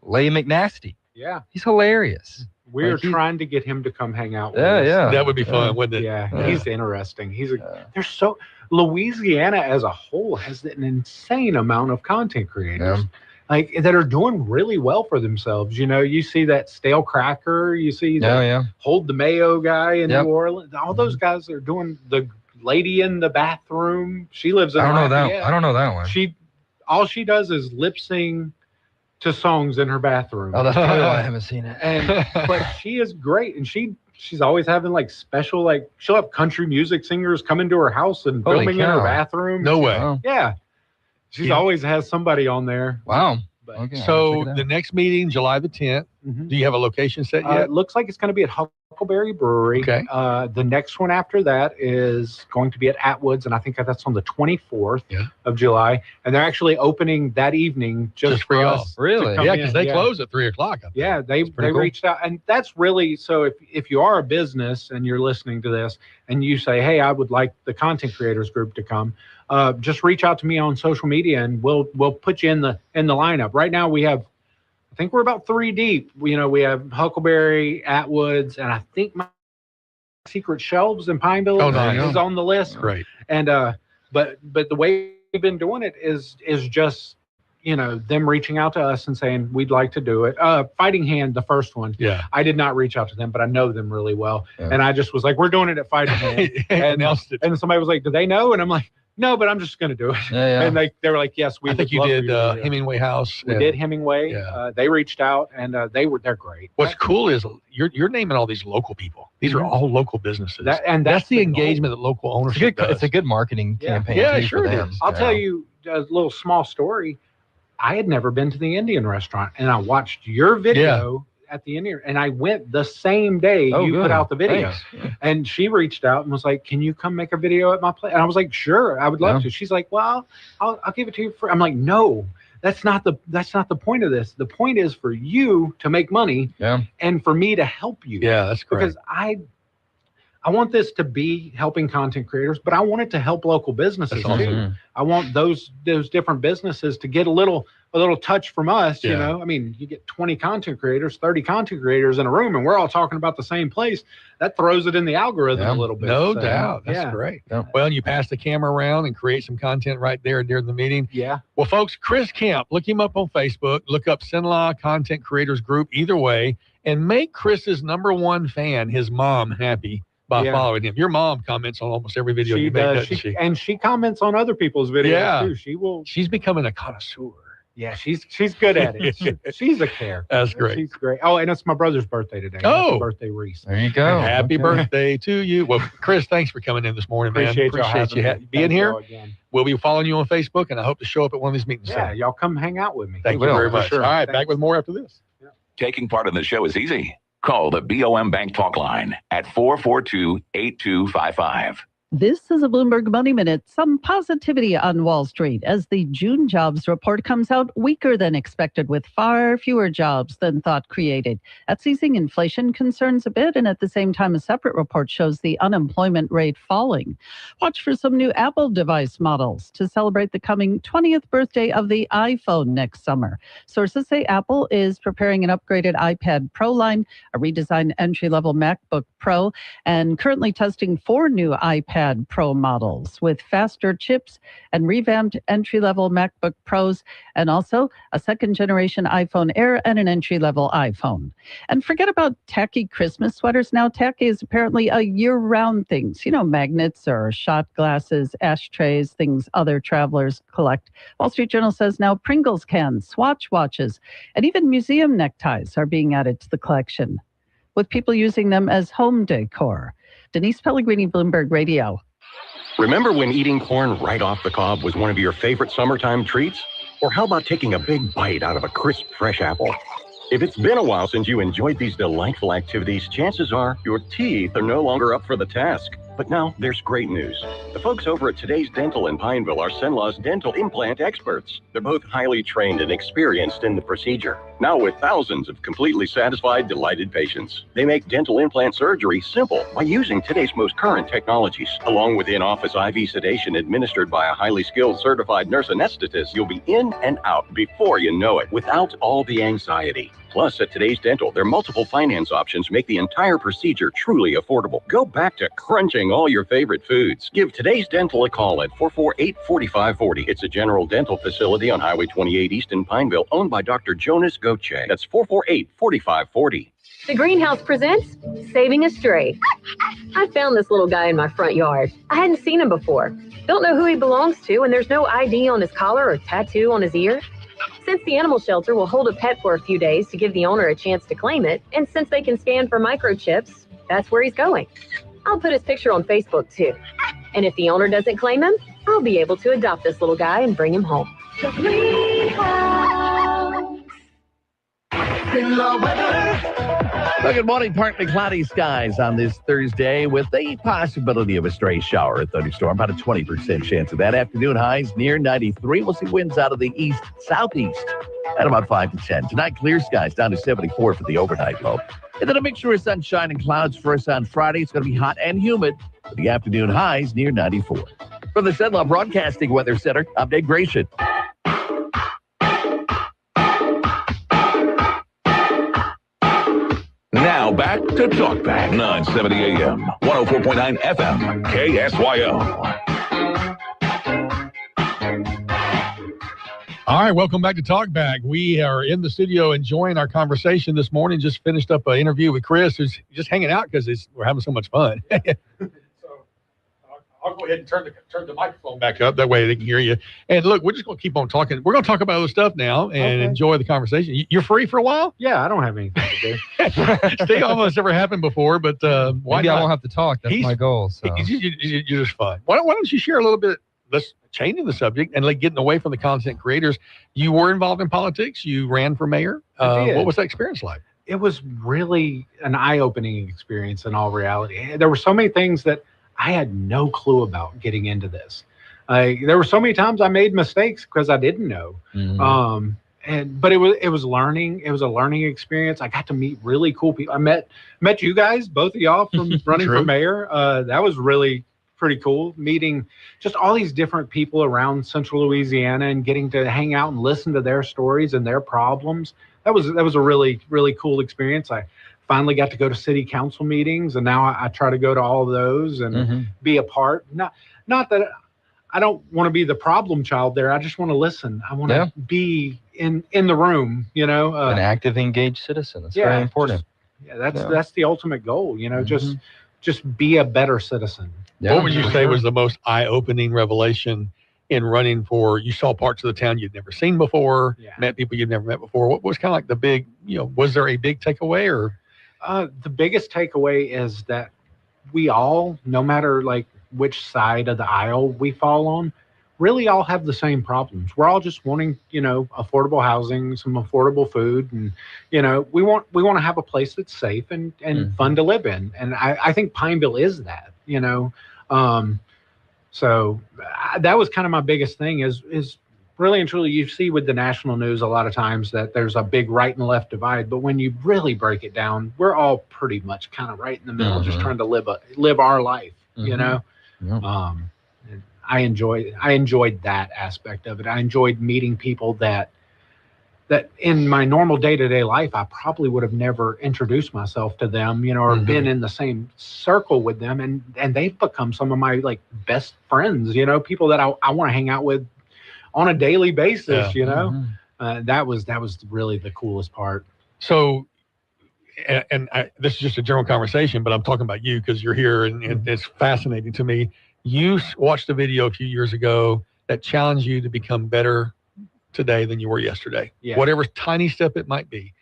Leigh McNasty. Yeah. He's hilarious. We're trying to get him to come hang out with Yeah, us. yeah. That would be fun, wouldn't it? Yeah, he's interesting. There's so Louisiana as a whole has an insane amount of content creators. Like that are doing really well for themselves. You know, you see that Stale Cracker, you see the Hold the Mayo guy in New Orleans. All those guys are doing the lady in the bathroom. She lives in I don't know that. Lafayette. I don't know that one. All she does is lip sing to songs in her bathroom. Oh, that's probably why I haven't seen it. But she is great, and she's always having like special, like she'll have country music singers come into her house and Holy filming in cow. her bathroom. No way. Wow. Yeah, she's always has somebody on there. Wow. But Okay, So the next meeting, July the 10th, do you have a location set yet? it looks like it's going to be at Huckleberry Brewery. Okay. The next one after that is going to be at Atwood's, and I think that's on the 24th of July. And they're actually opening that evening just for y'all. us. Really? to come Yeah, in. because they close at 3:00. I think. Yeah, they pretty cool. reached out, and that's really so. If you are a business and you're listening to this, and you say, "Hey, I would like the content creators group to come," just reach out to me on social media, and we'll put you in the lineup. Right now, I think we're about 3 deep. We have Huckleberry, Atwoods, and I think my Secret Shelves in Pineville is on the list. Great. And but the way we've been doing it is just them reaching out to us and saying we'd like to do it. Fighting Hand, the first one. Yeah. I did not reach out to them, but I know them really well, and I just was like, we're doing it at Fighting Hand, and somebody was like, do they know? And I'm like, no, but I'm just going to do it. Yeah. And they were like, yes, I think you did Hemingway House. We did Hemingway. Yeah. They reached out, and they're great. What's cool is you're naming all these local people. These are all local businesses. That's the engagement that local ownership does. It's a good marketing campaign. Yeah, too, sure for it them. is. I'll tell you a little small story. I had never been to the Indian restaurant, and I watched your video at the Indian, and I went the same day you put out the video. Thanks. And she reached out and was like, "Can you come make a video at my place?" And I was like, "Sure, I would love to." She's like, "Well, I'll give it to you for." I'm like, "No, that's not the point of this. The point is for you to make money, and for me to help you." Yeah, that's great. Because I want this to be helping content creators, but I want it to help local businesses too. I want those different businesses to get a little touch from us. You know, I mean, you get 20 content creators, 30 content creators in a room, and we're all talking about the same place. That throws it in the algorithm a little bit. No doubt. That's great. Well, you pass the camera around and create some content right there during the meeting. Yeah. Well, folks, Chris Kemp, look him up on Facebook. Look up Sinlaw Content Creators Group. Either way, and make Chris's #1 fan, his mom, happy by following him. Your mom comments on almost every video you make, doesn't she? And she comments on other people's videos too. She will. She's becoming a connoisseur. Yeah, she's good at it. She's a care. That's great. She's great. Oh, and it's my brother's birthday today. Happy birthday, Reese. There you go. Happy birthday to you. Well, Chris, thanks for coming in this morning, man. Appreciate you being here. We'll be following you on Facebook, and I hope to show up at one of these meetings. Yeah, y'all come hang out with me. Thank you very much. Sure. All right, back with more after this. Taking part in the show is easy. Call the BOM Bank Talk Line at 442-8255. This is a Bloomberg Money Minute. Some positivity on Wall Street as the June jobs report comes out weaker than expected, with far fewer jobs than thought created. That's easing inflation concerns a bit, and at the same time, a separate report shows the unemployment rate falling. Watch for some new Apple device models to celebrate the coming 20th birthday of the iPhone next summer. Sources say Apple is preparing an upgraded iPad Pro line, a redesigned entry-level MacBook Pro, and currently testing 4 new iPad Pro models with faster chips and revamped entry-level MacBook Pros, and also a second-generation iPhone Air and an entry-level iPhone. And forget about tacky Christmas sweaters now. Tacky is apparently a year-round thing. You know, magnets or shot glasses, ashtrays, things other travelers collect. Wall Street Journal says now Pringles cans, Swatch watches, and even museum neckties are being added to the collection, with people using them as home decor. Denise Pellegrini, Bloomberg Radio. Remember when eating corn right off the cob was one of your favorite summertime treats? Or how about taking a big bite out of a crisp, fresh apple? If it's been a while since you enjoyed these delightful activities, chances are your teeth are no longer up for the task. But now there's great news. The folks over at Today's Dental in Pineville are Sinlaw's dental implant experts. They're both highly trained and experienced in the procedure. Now with thousands of completely satisfied, delighted patients. They make dental implant surgery simple by using today's most current technologies. Along with in-office IV sedation administered by a highly skilled certified nurse anesthetist, you'll be in and out before you know it, without all the anxiety. Plus, at Today's Dental, their multiple finance options make the entire procedure truly affordable. Go back to crunching all your favorite foods. Give Today's Dental a call at 448-4540. It's a general dental facility on Highway 28 East in Pineville, owned by Dr. Jonas Goche. That's 448-4540. The Greenhouse presents Saving a Stray. I found this little guy in my front yard. I hadn't seen him before. Don't know who he belongs to, and there's no ID on his collar or tattoo on his ear. Since the animal shelter will hold a pet for a few days to give the owner a chance to claim it, and since they can scan for microchips, that's where he's going. I'll put his picture on Facebook too. And if the owner doesn't claim him, I'll be able to adopt this little guy and bring him home. Well, good morning. Partly cloudy skies on this Thursday with the possibility of a stray shower or thunderstorm. About a 20% chance of that. Afternoon highs near 93. We'll see winds out of the east-southeast at about 5 to 10. Tonight, clear skies down to 74 for the overnight low. And then a mixture of sunshine and clouds for us on Friday. It's going to be hot and humid with the afternoon highs near 94. From the Sinlaw Broadcasting Weather Center, I'm Dave Gratian. Now back to Talkback, 970 AM, 104.9 FM, KSYO. All right, welcome back to Talkback. We are in the studio enjoying our conversation this morning. Just finished up an interview with Chris, who's just hanging out because we're having so much fun. I'll go ahead and turn the microphone back up. That way they can hear you. And look, we're just going to keep on talking. We're going to talk about other stuff now and enjoy the conversation. You're free for a while? Yeah, I don't have anything to do. Stay almost never happened before, but why maybe not? I won't have to talk. That's my goal. So. You're just fun. Why don't you share a little bit? Let's changing the subject and like getting away from the content creators. You were involved in politics. You ran for mayor. What was that experience like? It was really an eye-opening experience in all reality. There were so many things that I had no clue about getting into this. There were so many times I made mistakes because I didn't know. but it was learning. It was a learning experience. I got to meet really cool people. I met you guys, both of y'all, from running for mayor. That was really pretty cool, meeting just all these different people around Central Louisiana and getting to hang out and listen to their stories and their problems. That was a really, really cool experience. I finally got to go to city council meetings, and now I try to go to all of those and be a part. Not that I don't want to be the problem child there. I just want to listen. I want to be in the room, you know. An active, engaged citizen. That's very important. That's the ultimate goal, you know, just be a better citizen. Yeah, what would you say was the most eye-opening revelation in running for? You saw parts of the town you'd never seen before, met people you'd never met before. What was kind of like the big, was there a big takeaway or? The biggest takeaway is that we all, no matter like which side of the aisle we fall on, really all have the same problems. We're all just wanting, affordable housing, some affordable food, and we want to have a place that's safe and fun to live in. And I think Pineville is that, so that was kind of my biggest thing is really and truly, you see with the national news a lot of times that there's a big right and left divide, but when you really break it down, we're all pretty much kind of right in the middle, just trying to live our life, And I enjoyed that aspect of it. I enjoyed meeting people that in my normal day-to-day life, I probably would have never introduced myself to them, or been in the same circle with them. And they've become some of my like best friends, people that I want to hang out with on a daily basis, that was really the coolest part. So, this is just a general conversation, but I'm talking about you because you're here and it's fascinating to me. You watched a video a few years ago that challenged you to become better today than you were yesterday, whatever tiny step it might be.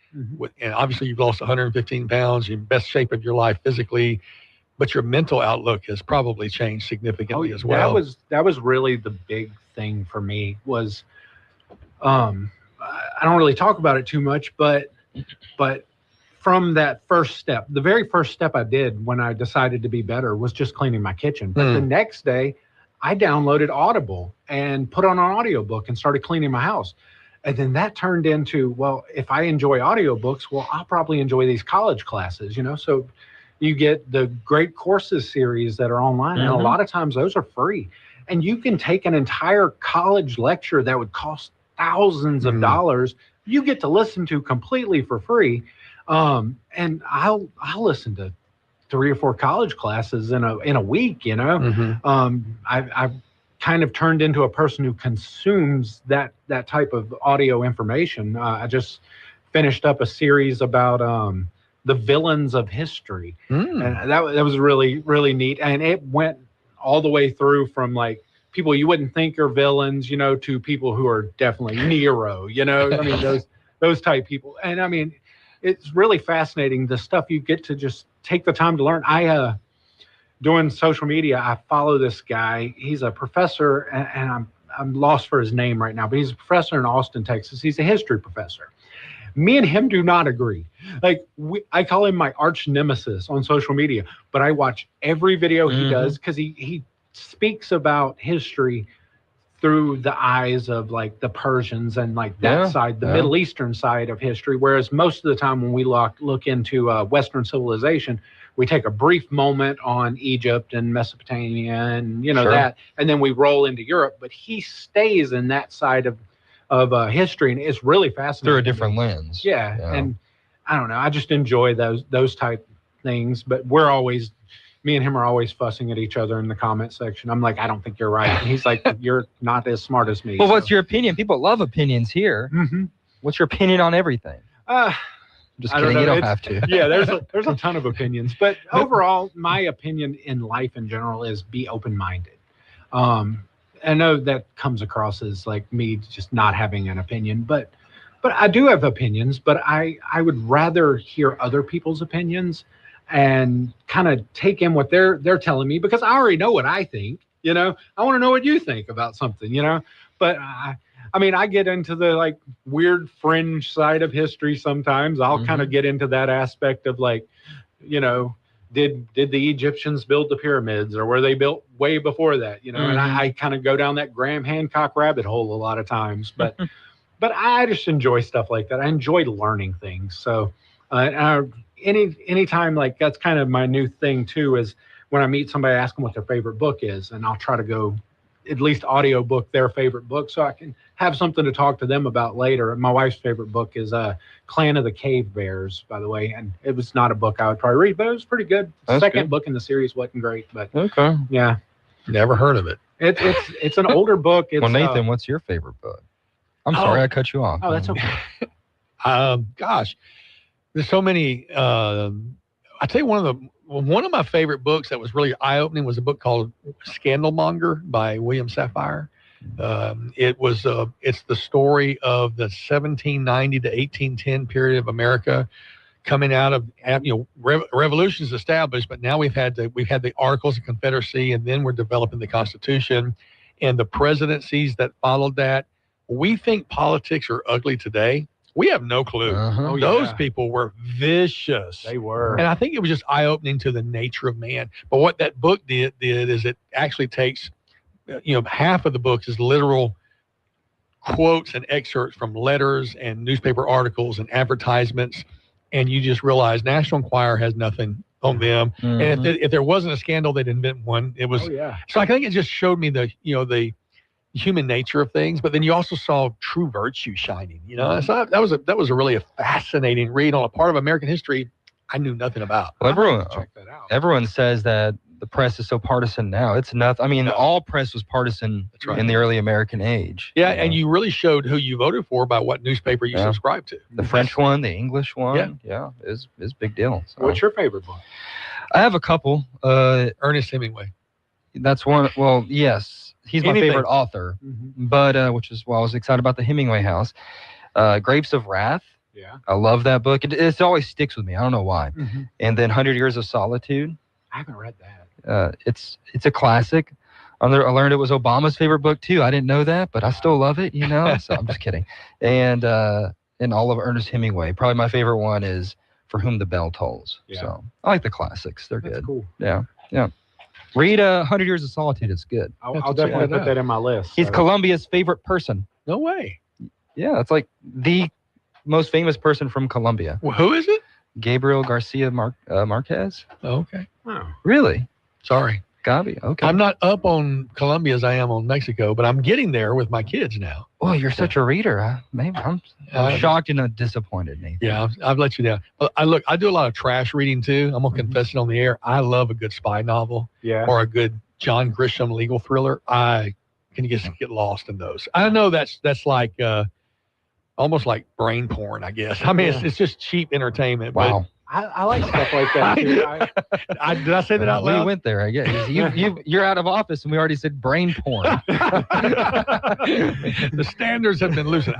And obviously you've lost 115 pounds, you're in best shape of your life physically, but your mental outlook has probably changed significantly as well. That was really the big thing for me was, I don't really talk about it too much, but from that first step, the very first step I did when I decided to be better was just cleaning my kitchen. But the next day I downloaded Audible and put on an audiobook and started cleaning my house. And then that turned into, well, if I enjoy audiobooks, well, I'll probably enjoy these college classes, So you get the Great Courses series that are online, and a lot of times those are free. And you can take an entire college lecture that would cost thousands of dollars. You get to listen to completely for free. And I'll listen to 3 or 4 college classes in a week, I've kind of turned into a person who consumes that type of audio information. I just finished up a series about the villains of history, and that was really, really neat. And it went all the way through from like people you wouldn't think are villains, to people who are definitely Nero, I mean those type people. And I mean, it's really fascinating, the stuff you get to just take the time to learn. Doing social media, I follow this guy. He's a professor, and I'm lost for his name right now, but he's a professor in Austin, Texas. He's a history professor. Me and him do not agree. Like I call him my arch nemesis on social media, but I watch every video he does because he speaks about history through the eyes of like the Persians and like that side, the Middle Eastern side of history. Whereas most of the time when we look into Western civilization, we take a brief moment on Egypt and Mesopotamia and that, and then we roll into Europe. But he stays in that side of history, and it's really fascinating. Through a different lens. Yeah, and I don't know. I just enjoy those type things. But me and him are always fussing at each other in the comment section. I'm like, I don't think you're right. And he's like, you're not as smart as me. Well, what's your opinion? People love opinions here. What's your opinion on everything? Just kidding. You don't have to. Yeah, there's a ton of opinions. But overall, my opinion in life in general is be open-minded. I know that comes across as like me just not having an opinion, but I do have opinions, but I would rather hear other people's opinions and kind of take in what they're telling me, because I already know what I think, I want to know what you think about something, but I mean, I get into the like weird fringe side of history sometimes. I'll kind of get into that aspect of like, did the Egyptians build the pyramids, or were they built way before that? And I kind of go down that Graham Hancock rabbit hole a lot of times. But but I just enjoy stuff like that. I enjoy learning things. So anytime, like, that's kind of my new thing too, is when I meet somebody, I ask them what their favorite book is, and I'll try to go at least audiobook their favorite book so I can have something to talk to them about later. My wife's favorite book is Clan of the Cave Bears, by the way, and it was not a book I would probably read, but it was pretty good. That's Second good. book in the series wasn't great, but Okay. yeah. Never heard of it. It's an older book. It's, well, Nathan, what's your favorite book? I'm sorry I cut you off. Oh, that's okay. Gosh, there's so many. I tell you, one of my favorite books that was really eye-opening was a book called Scandalmonger by William Safire. It's the story of the 1790 to 1810 period of America, coming out of, revolutions established, but now we've had the Articles of Confederacy, and then we're developing the Constitution and the presidencies that followed that. We think politics are ugly today. We have no clue. Uh-huh. Those people were vicious. They were. And I think it was just eye-opening to the nature of man. But what that book did is it actually takes, half of the book is literal quotes and excerpts from letters and newspaper articles and advertisements. And you just realize National Enquirer has nothing on them. Mm-hmm. And if there wasn't a scandal, they'd invent one. It was. So I think it just showed me the human nature of things, but then you also saw true virtue shining. So that was a really fascinating read on a part of American history I knew nothing about. Well, everyone says that the press is so partisan now. It's nothing. I mean, all press was partisan in the early American age. Yeah, and you really showed who you voted for by what newspaper you subscribed to. The French one, the English one. Yeah, is a big deal. So. What's your favorite book? I have a couple. Ernest Hemingway. That's one. Well, yes. He's my favorite author, but which is why I was excited about the Hemingway House. Grapes of Wrath. Yeah. I love that book. It always sticks with me. I don't know why. And then 100 Years of Solitude. I haven't read that. It's a classic. I learned it was Obama's favorite book too. I didn't know that, but I still love it, So I'm just kidding. And all of Ernest Hemingway. Probably my favorite one is For Whom the Bell Tolls. Yeah. So I like the classics. They're good. Cool. Yeah. Read 100 Years of Solitude. It's good. I'll definitely put that in my list. He's Colombia's favorite person. No way. Yeah, it's like the most famous person from Colombia. Well, who is it? Gabriel Garcia Marquez. Oh, okay. Oh. Really? Sorry. Gabi. Okay. I'm not up on Colombia as I am on Mexico, but I'm getting there with my kids now. Oh, you're such a reader. Maybe I'm shocked and disappointed, Nathan. Yeah, I've let you down. I do a lot of trash reading too. I'm gonna confess it on the air. I love a good spy novel, or a good John Grisham legal thriller. I can get lost in those. I know that's like almost like brain porn, I guess. I mean, it's just cheap entertainment. Wow. I like stuff like that too. Did I say that out loud? We went there, I guess. You're out of office, and we already said brain porn. The standards have been loosened.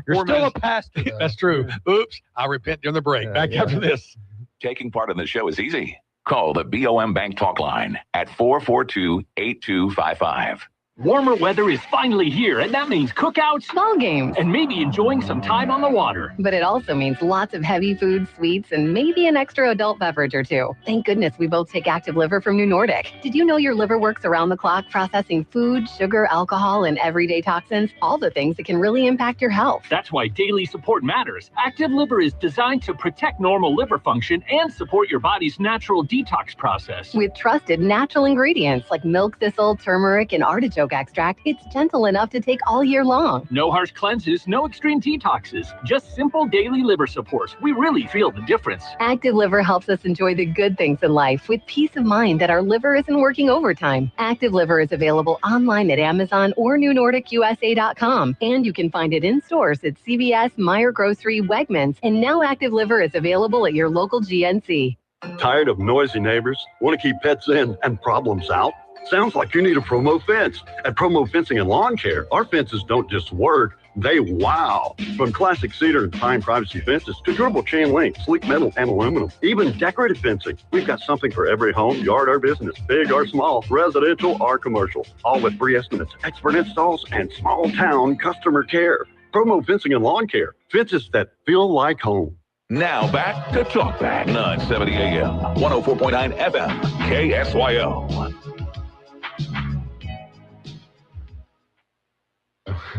You're still a pastor. That's true. Oops, I repent during the break. Back after this. Taking part in the show is easy. Call the BOM Bank Talk Line at 442-8255. Warmer weather is finally here, and that means cookouts, ball games, and maybe enjoying some time on the water. But it also means lots of heavy food, sweets, and maybe an extra adult beverage or two. Thank goodness we both take Active Liver from New Nordic. Did you know your liver works around the clock processing food, sugar, alcohol, and everyday toxins? All the things that can really impact your health. That's why daily support matters. Active Liver is designed to protect normal liver function and support your body's natural detox process. With trusted natural ingredients like milk thistle, turmeric, and artichoke extract, it's gentle enough to take all year long. No harsh cleanses, no extreme detoxes, just simple daily liver support. We really feel the difference. Active Liver helps us enjoy the good things in life with peace of mind that our liver isn't working overtime. Active Liver is available online at Amazon or NewNordicUSA.com, and you can find it in stores at CVS, Meijer Grocery, Wegmans, and now Active Liver is available at your local GNC. Tired of noisy neighbors? Want to keep pets in and problems out? Sounds like you need a Promo fence. At Promo Fencing and Lawn Care, our fences don't just work, they wow. From classic cedar and pine privacy fences to durable chain link, sleek metal, and aluminum, even decorative fencing. We've got something for every home, yard, or business, big or small, residential or commercial, all with free estimates, expert installs, and small town customer care. Promo Fencing and Lawn Care, fences that feel like home. Now back to Talkback, 970 AM, 104.9 FM, KSYO.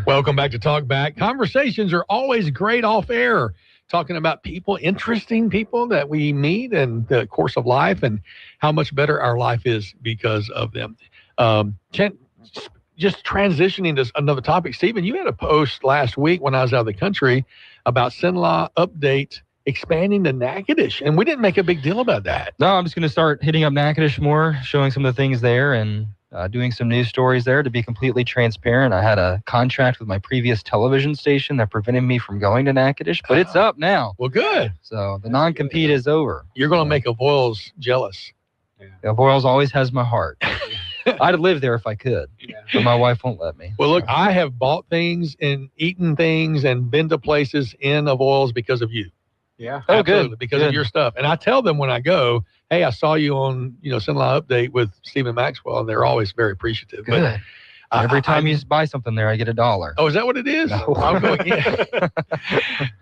Welcome back to Talkback. Conversations are always great off air, talking about people, interesting people that we meet in the course of life and how much better our life is because of them. Just transitioning to another topic, Stephen, you had a post last week when I was out of the country about sin-law update expanding to Natchitoches, and we didn't make a big deal about that. No, I'm just going to start hitting up Natchitoches more, showing some of the things there, and doing some news stories there. To be completely transparent, I had a contract with my previous television station that prevented me from going to Natchitoches, but it's up now. Well, good. So the non-compete is over. You're going to make Avoyles jealous. Yeah, Avoyles always has my heart. I'd live there if I could, but my wife won't let me. Well, look, I have bought things and eaten things and been to places in Avoyles because of you. Yeah. Oh, absolutely, good. because of your stuff. And I tell them when I go, hey, I saw you on, Sin-Law Update with Stephen Maxwell, and they're always very appreciative. Good. But Every time you buy something there, I get $1. Oh, is that what it is? No. I'm going,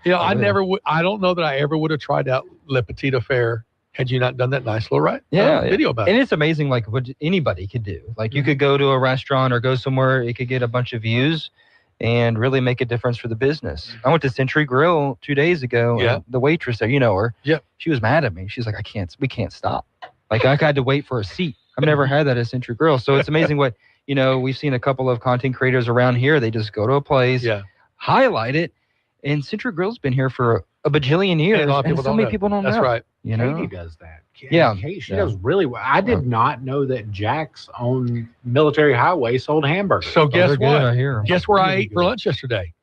yeah. I don't know that I ever would have tried out Le Petit Affair had you not done that nice little video about and it. it's amazing, like, what anybody could do. Like, you could go to a restaurant or go somewhere, it could get a bunch of views and really make a difference for the business. I went to Century Grill 2 days ago. Yeah. And the waitress there, you know her. Yeah. She was mad at me. She's like, we can't stop. Like, I had to wait for a seat. I've never had that at Century Grill. So it's amazing what, we've seen a couple of content creators around here. They just go to a place, highlight it. And Century Grill's been here for a bajillion years. And a lot of people so don't many know. people don't That's know. right. Katie does that. Yeah. She does really well. I did not know that Jack's on Military Highway sold hamburgers. So guess they're what? good, I hear 'em. Guess where I Really ate for good. lunch yesterday?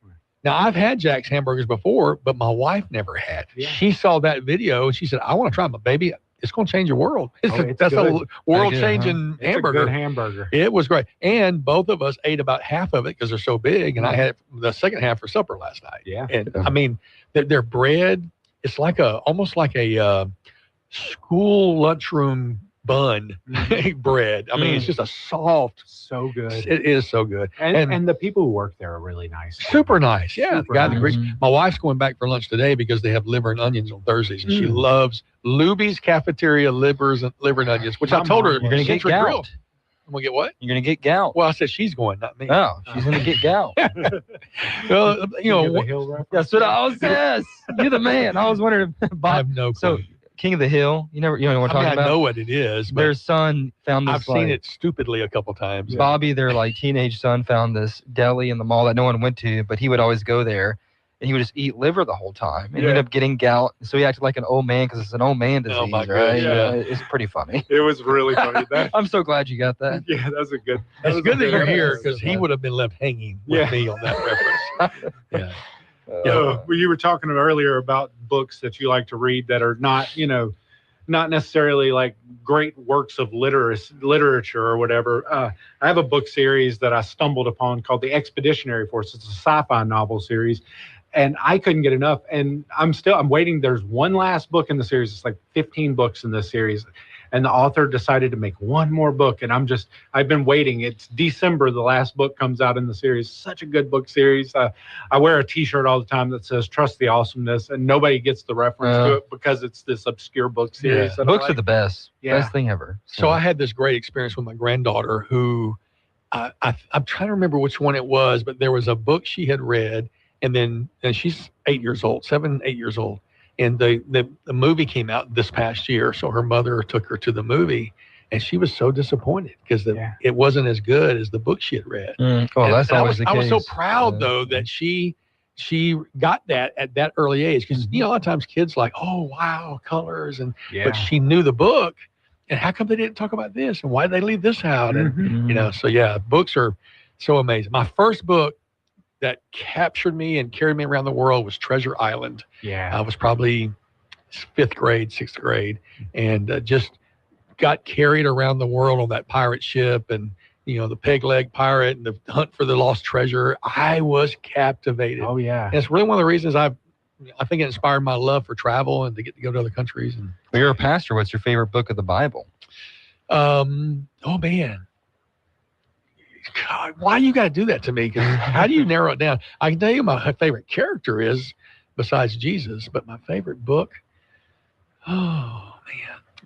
Now, I've had Jack's hamburgers before, but my wife never had. Yeah. She saw that video, and she said, I want to try them. Baby, it's going to change your world. It's That's good. a world-changing It's hamburger. a good hamburger. It was great. And both of us ate about half of it because they're so big, and I had the second half for supper last night. Yeah. And, I mean, their bread, it's like almost like a school lunchroom bun bread. I mean, it's just a soft. So good. It is so good. And the people who work there are really nice. Super nice. Yeah. Super the guy that nice. greets. My wife's going back for lunch today because they have liver and onions on Thursdays, and she loves Luby's Cafeteria liver and onions, which I told her. You're going to get Century Grill. gout. I'm going to get what? You're going to get gout. Well, I said she's going, not me. Oh, she's going to get gout. Well, The Hill reference. That's what I was saying. You're the man. I was wondering. I have no clue. So, King of the Hill, you know what I'm talking I about? know what it is, but Their son found this. I've seen it stupidly a couple times. Bobby, their teenage son, found this deli in the mall that no one went to, but he would always go there, and he would just eat liver the whole time, and he ended up getting gout. So he acted like an old man because it's an old man disease, my right? goodness, yeah. It's pretty funny. It was really funny. I'm so glad you got that. Yeah, that's a good. It's good that you're here because he would. would have been left hanging with me on that reference. Yeah. Well, you were talking earlier about books that you like to read that are not necessarily like great works of literature or whatever. I have a book series that I stumbled upon called The Expeditionary Force. It's a sci-fi novel series, and I couldn't get enough. And I'm waiting. There's one last book in the series. It's like 15 books in this series. And the author decided to make one more book. And I've been waiting. It's December. The last book comes out in the series. Such a good book series. I wear a t-shirt all the time that says "Trust the Awesomeness," and nobody gets the reference to it because it's this obscure book series. Yeah. Books are the best. Yeah. Best thing ever. So I had this great experience with my granddaughter who I'm trying to remember which one it was, but there was a book she had read, and she's 8 years old, 7, 8 years old. And the movie came out this past year, so her mother took her to the movie, and she was so disappointed because it wasn't as good as the book she had read. That's always the case. I was so proud though that she got that at that early age because a lot of times kids like, oh wow, colors, but she knew the book, and how come they didn't talk about this, and why did they leave this out, and so books are so amazing. My first book that captured me and carried me around the world was Treasure Island. Yeah. I was probably 5th grade, 6th grade, and just got carried around the world on that pirate ship, and the peg leg pirate and the hunt for the lost treasure. I was captivated. Oh yeah. And it's really one of the reasons I think it inspired my love for travel and to get to go to other countries. And you're a pastor. What's your favorite book of the Bible? Oh man. God, why you got to do that to me? 'Cause how do you narrow it down? I can tell you my favorite character is, besides Jesus, but my favorite book,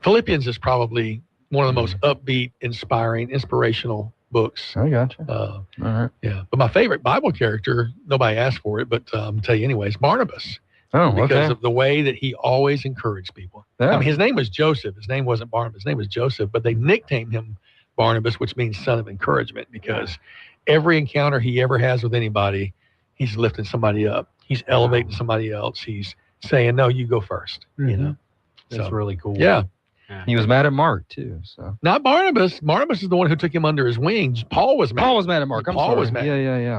Philippians is probably one of the most upbeat, inspiring, inspirational books. I gotcha. All right. Yeah. But my favorite Bible character, nobody asked for it, but I'm tell you anyways, Barnabas. Oh, because okay. of the way that he always encouraged people. Yeah. I mean, his name was Joseph. His name wasn't Barnabas. His name was Joseph, but they nicknamed him Barnabas, which means son of encouragement, because every encounter he ever has with anybody, he's lifting somebody up. He's elevating somebody else. He's saying, no, you go first. You know, That's really cool. Yeah. He was mad at Mark too. So Not Barnabas. Barnabas is the one who took him under his wings. Paul was mad. Paul was mad at Mark. I'm Paul sorry. was mad.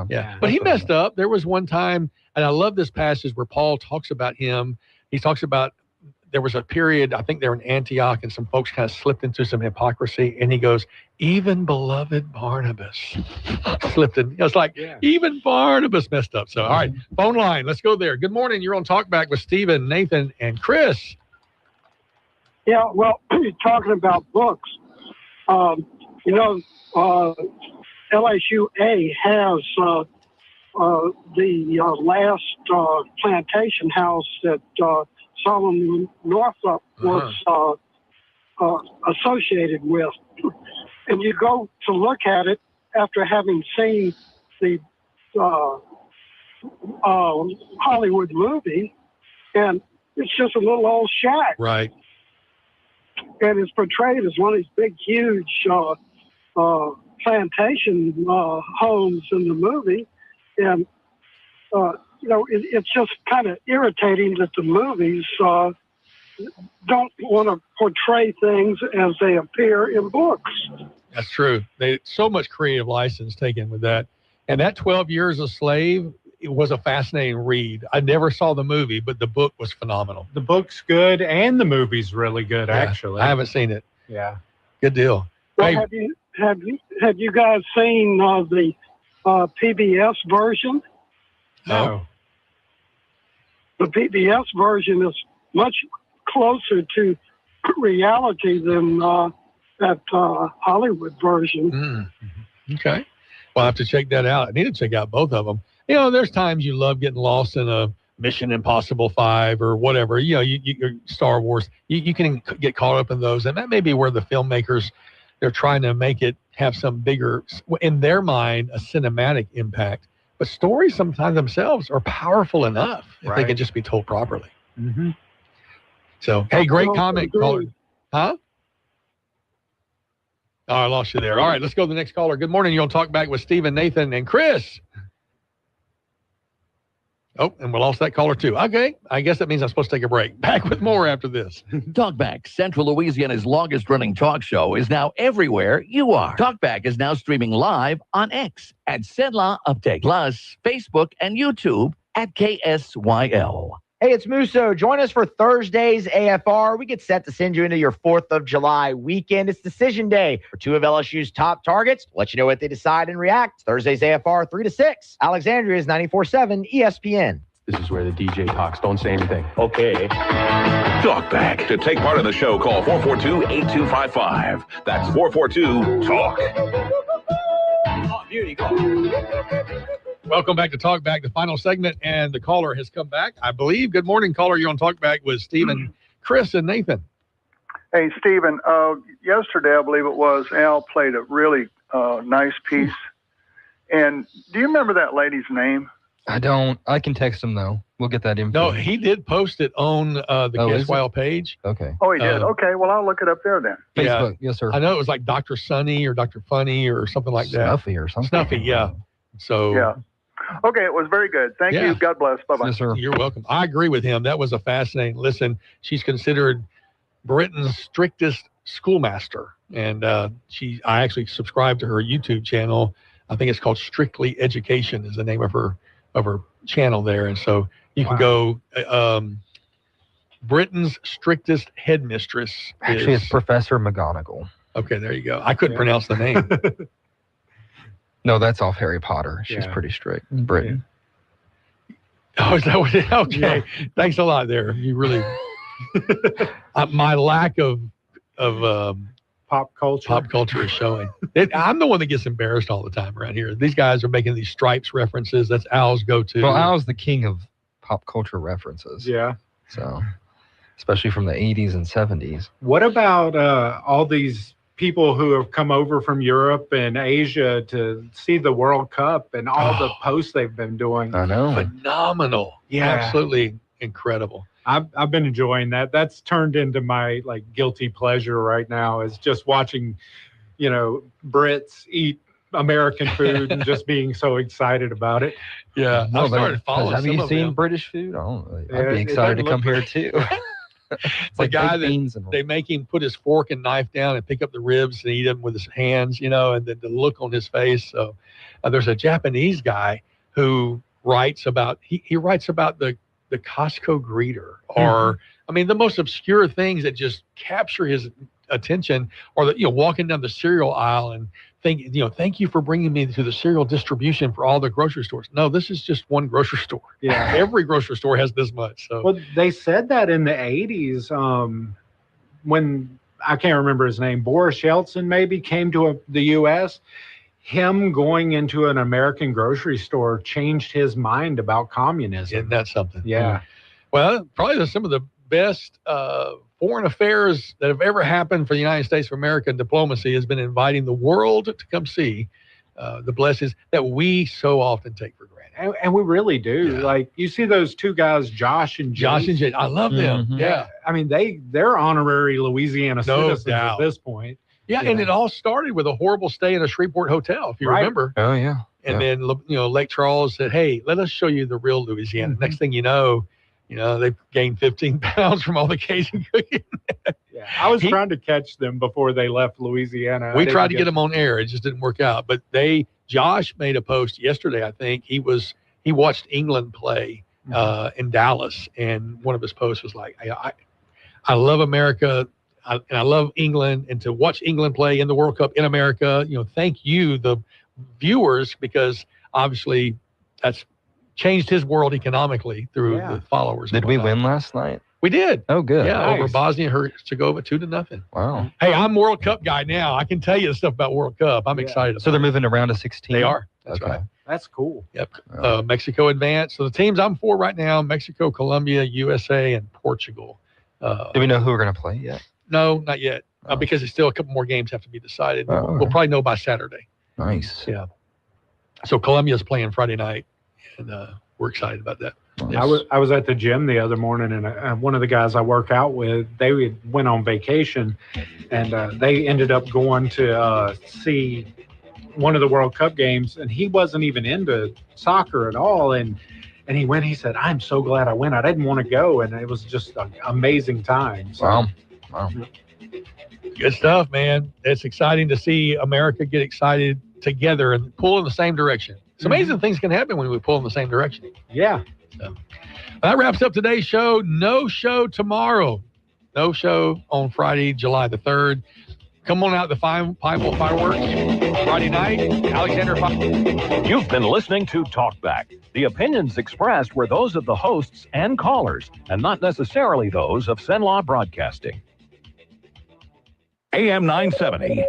Yeah. But he messed up. There was one time, and I love this passage where Paul talks about him. He talks about there was a period, I think they were in Antioch, and some folks kind of slipped into some hypocrisy. And he goes, even beloved Barnabas slipped in. It's like, even Barnabas messed up. So, all right, phone line. Let's go there. Good morning. You're on Talkback with Stephen, Nathan, and Chris. Yeah, well, talking about books, LSUA has the last plantation house that Solomon Northup was associated with. And you go to look at it after having seen the Hollywood movie, and it's just a little old shack. Right. And it's portrayed as one of these big, huge plantation homes in the movie. And, it's just kind of irritating that the movies don't want to portray things as they appear in books. That's true. So much creative license taken with that. And that 12 Years a Slave, it was a fascinating read. I never saw the movie, but the book was phenomenal. The book's good, and the movie's really good, Yeah, actually. I haven't seen it. Yeah. Good deal. Well, Hey, have you guys seen the PBS version? No. The PBS version is much closer to reality than that Hollywood version. Okay. Well, I have to check that out. I need to check out both of them. There's times you love getting lost in a Mission Impossible 5 or whatever. You Star Wars. You can get caught up in those, and that may be where the filmmakers, they're trying to make it have some bigger, in their mind, a cinematic impact. But stories sometimes themselves are powerful enough if they can just be told properly. Mm-hmm. So, hey, great comment, caller. Huh? Oh, I lost you there. All right, let's go to the next caller. Good morning. You're on Talkback with Stephen, Nathan, and Chris. Oh, and we lost that caller too. Okay, I guess that means I'm supposed to take a break. Back with more after this. Talkback, Central Louisiana's longest-running talk show, is now everywhere you are. Talkback is now streaming live on X at Sedla Update, plus Facebook and YouTube at KSYL. Hey, it's Musso. Join us for Thursday's AFR. We get set to send you into your 4th of July weekend. It's decision day for two of LSU's top targets. We'll let you know what they decide and react. Thursday's AFR 3 to 6. Alexandria's 94.7 ESPN. This is where the DJ talks. Don't say anything. Okay. Talkback. To take part in the show, call 442-8255. That's 442-TALK. Beauty, go. Welcome back to Talkback, the final segment, and the caller has come back, I believe. Good morning, caller. You're on Talkback with Stephen, Chris, and Nathan. Hey, Stephen, yesterday, I believe it was, Al played a really nice piece. And do you remember that lady's name? I don't. I can text him, though. We'll get that info. No, he did post it on the KSYL page. Okay. Oh, he did? Okay, well, I'll look it up there then. Facebook, yes, sir. I know it was like Dr. Sunny or Dr. Funny or something like that. Snuffy or something. Snuffy, yeah. So. Yeah. Okay, it was very good. Thank you. God bless. Bye-bye. Yes, sir. You're welcome. I agree with him. That was a fascinating listen. She's considered Britain's strictest schoolmaster. And I actually subscribe to her YouTube channel. I think it's called Strictly Education is the name of her channel there. And so you can go Britain's strictest headmistress. Actually, it's Professor McGonagall. Okay, there you go. I couldn't pronounce the name. No, that's off Harry Potter. She's pretty strict in Britain. Oh, is that what it is? Okay. Yeah. Thanks a lot there. You really, my lack of pop culture is showing. I'm the one that gets embarrassed all the time around here. These guys are making these Stripes references. That's Al's go-to. Well, Al's the king of pop culture references. Yeah. So, especially from the 80s and 70s. What about all these people who have come over from Europe and Asia to see the World Cup and all the posts they've been doing. I know. Phenomenal. Yeah. Absolutely incredible. I've been enjoying that. That's turned into my like guilty pleasure right now, is just watching, Brits eat American food and just being so excited about it. Yeah. I started following Have some you of seen them. British food? I'd Yeah, be it excited to doesn't come look here too. It's like guy baked that beans and they make him put his fork and knife down and pick up the ribs and eat them with his hands, and then the look on his face. So there's a Japanese guy who writes about, he writes about the Costco greeter, or the most obscure things that just capture his attention, or walking down the cereal aisle and thank you for bringing me to the cereal distribution for all the grocery stores. No, this is just one grocery store. Yeah. Every grocery store has this much. So Well, they said that in the 80s, when, I can't remember his name, Boris Yeltsin maybe came to the U.S., him going into an American grocery store changed his mind about communism. Isn't that something? Yeah. Well, probably some of the best foreign affairs that have ever happened for the United States of America. Diplomacy has been inviting the world to come see the blessings that we so often take for granted. And we really do. Yeah. Like, you see those two guys, Josh and Jay. I love them. Yeah. I mean, they're honorary Louisiana No citizens doubt. at this point. Yeah, and it all started with a horrible stay in a Shreveport hotel, if you remember. Oh, yeah. And then, Lake Charles said, hey, let us show you the real Louisiana. Next thing you know, they've gained 15 pounds from all the Cajun cooking. Yeah, I was trying to catch them before they left Louisiana. We tried to get them on air. It just didn't work out. But Josh made a post yesterday, I think. He watched England play in Dallas. And one of his posts was like, I love America. And I love England, and to watch England play in the World Cup in America, thank you, the viewers, because obviously that's changed his world economically through the followers. Did we win last night? We did. Oh, good. Yeah, Nice. over Bosnia-Herzegovina, 2-0. Wow. Hey, I'm World Cup guy now. I can tell you the stuff about World Cup. I'm excited. So they're moving to round of 16? They are. That's right. That's cool. Yep. Mexico advanced. So the teams I'm for right now: Mexico, Colombia, USA, and Portugal. Do we know who we're going to play yet? No, not yet, because there's still a couple more games have to be decided. We'll probably know by Saturday. Nice. Yeah. So Columbia's playing Friday night, and we're excited about that. Yes. I was at the gym the other morning, and one of the guys I work out with, they went on vacation, and they ended up going to see one of the World Cup games, and he wasn't even into soccer at all, and he went. He said, "I'm so glad I went. I didn't want to go, and it was just an amazing time." So, Wow. Good stuff, man. It's exciting to see America get excited together and pull in the same direction. It's amazing things can happen when we pull in the same direction. Yeah. So, that wraps up today's show. No show tomorrow. No show on Friday, July the 3rd. Come on out to Pineville Fireworks Friday night. Alexander. You've been listening to Talkback. The opinions expressed were those of the hosts and callers, and not necessarily those of Cenla Broadcasting. AM 970.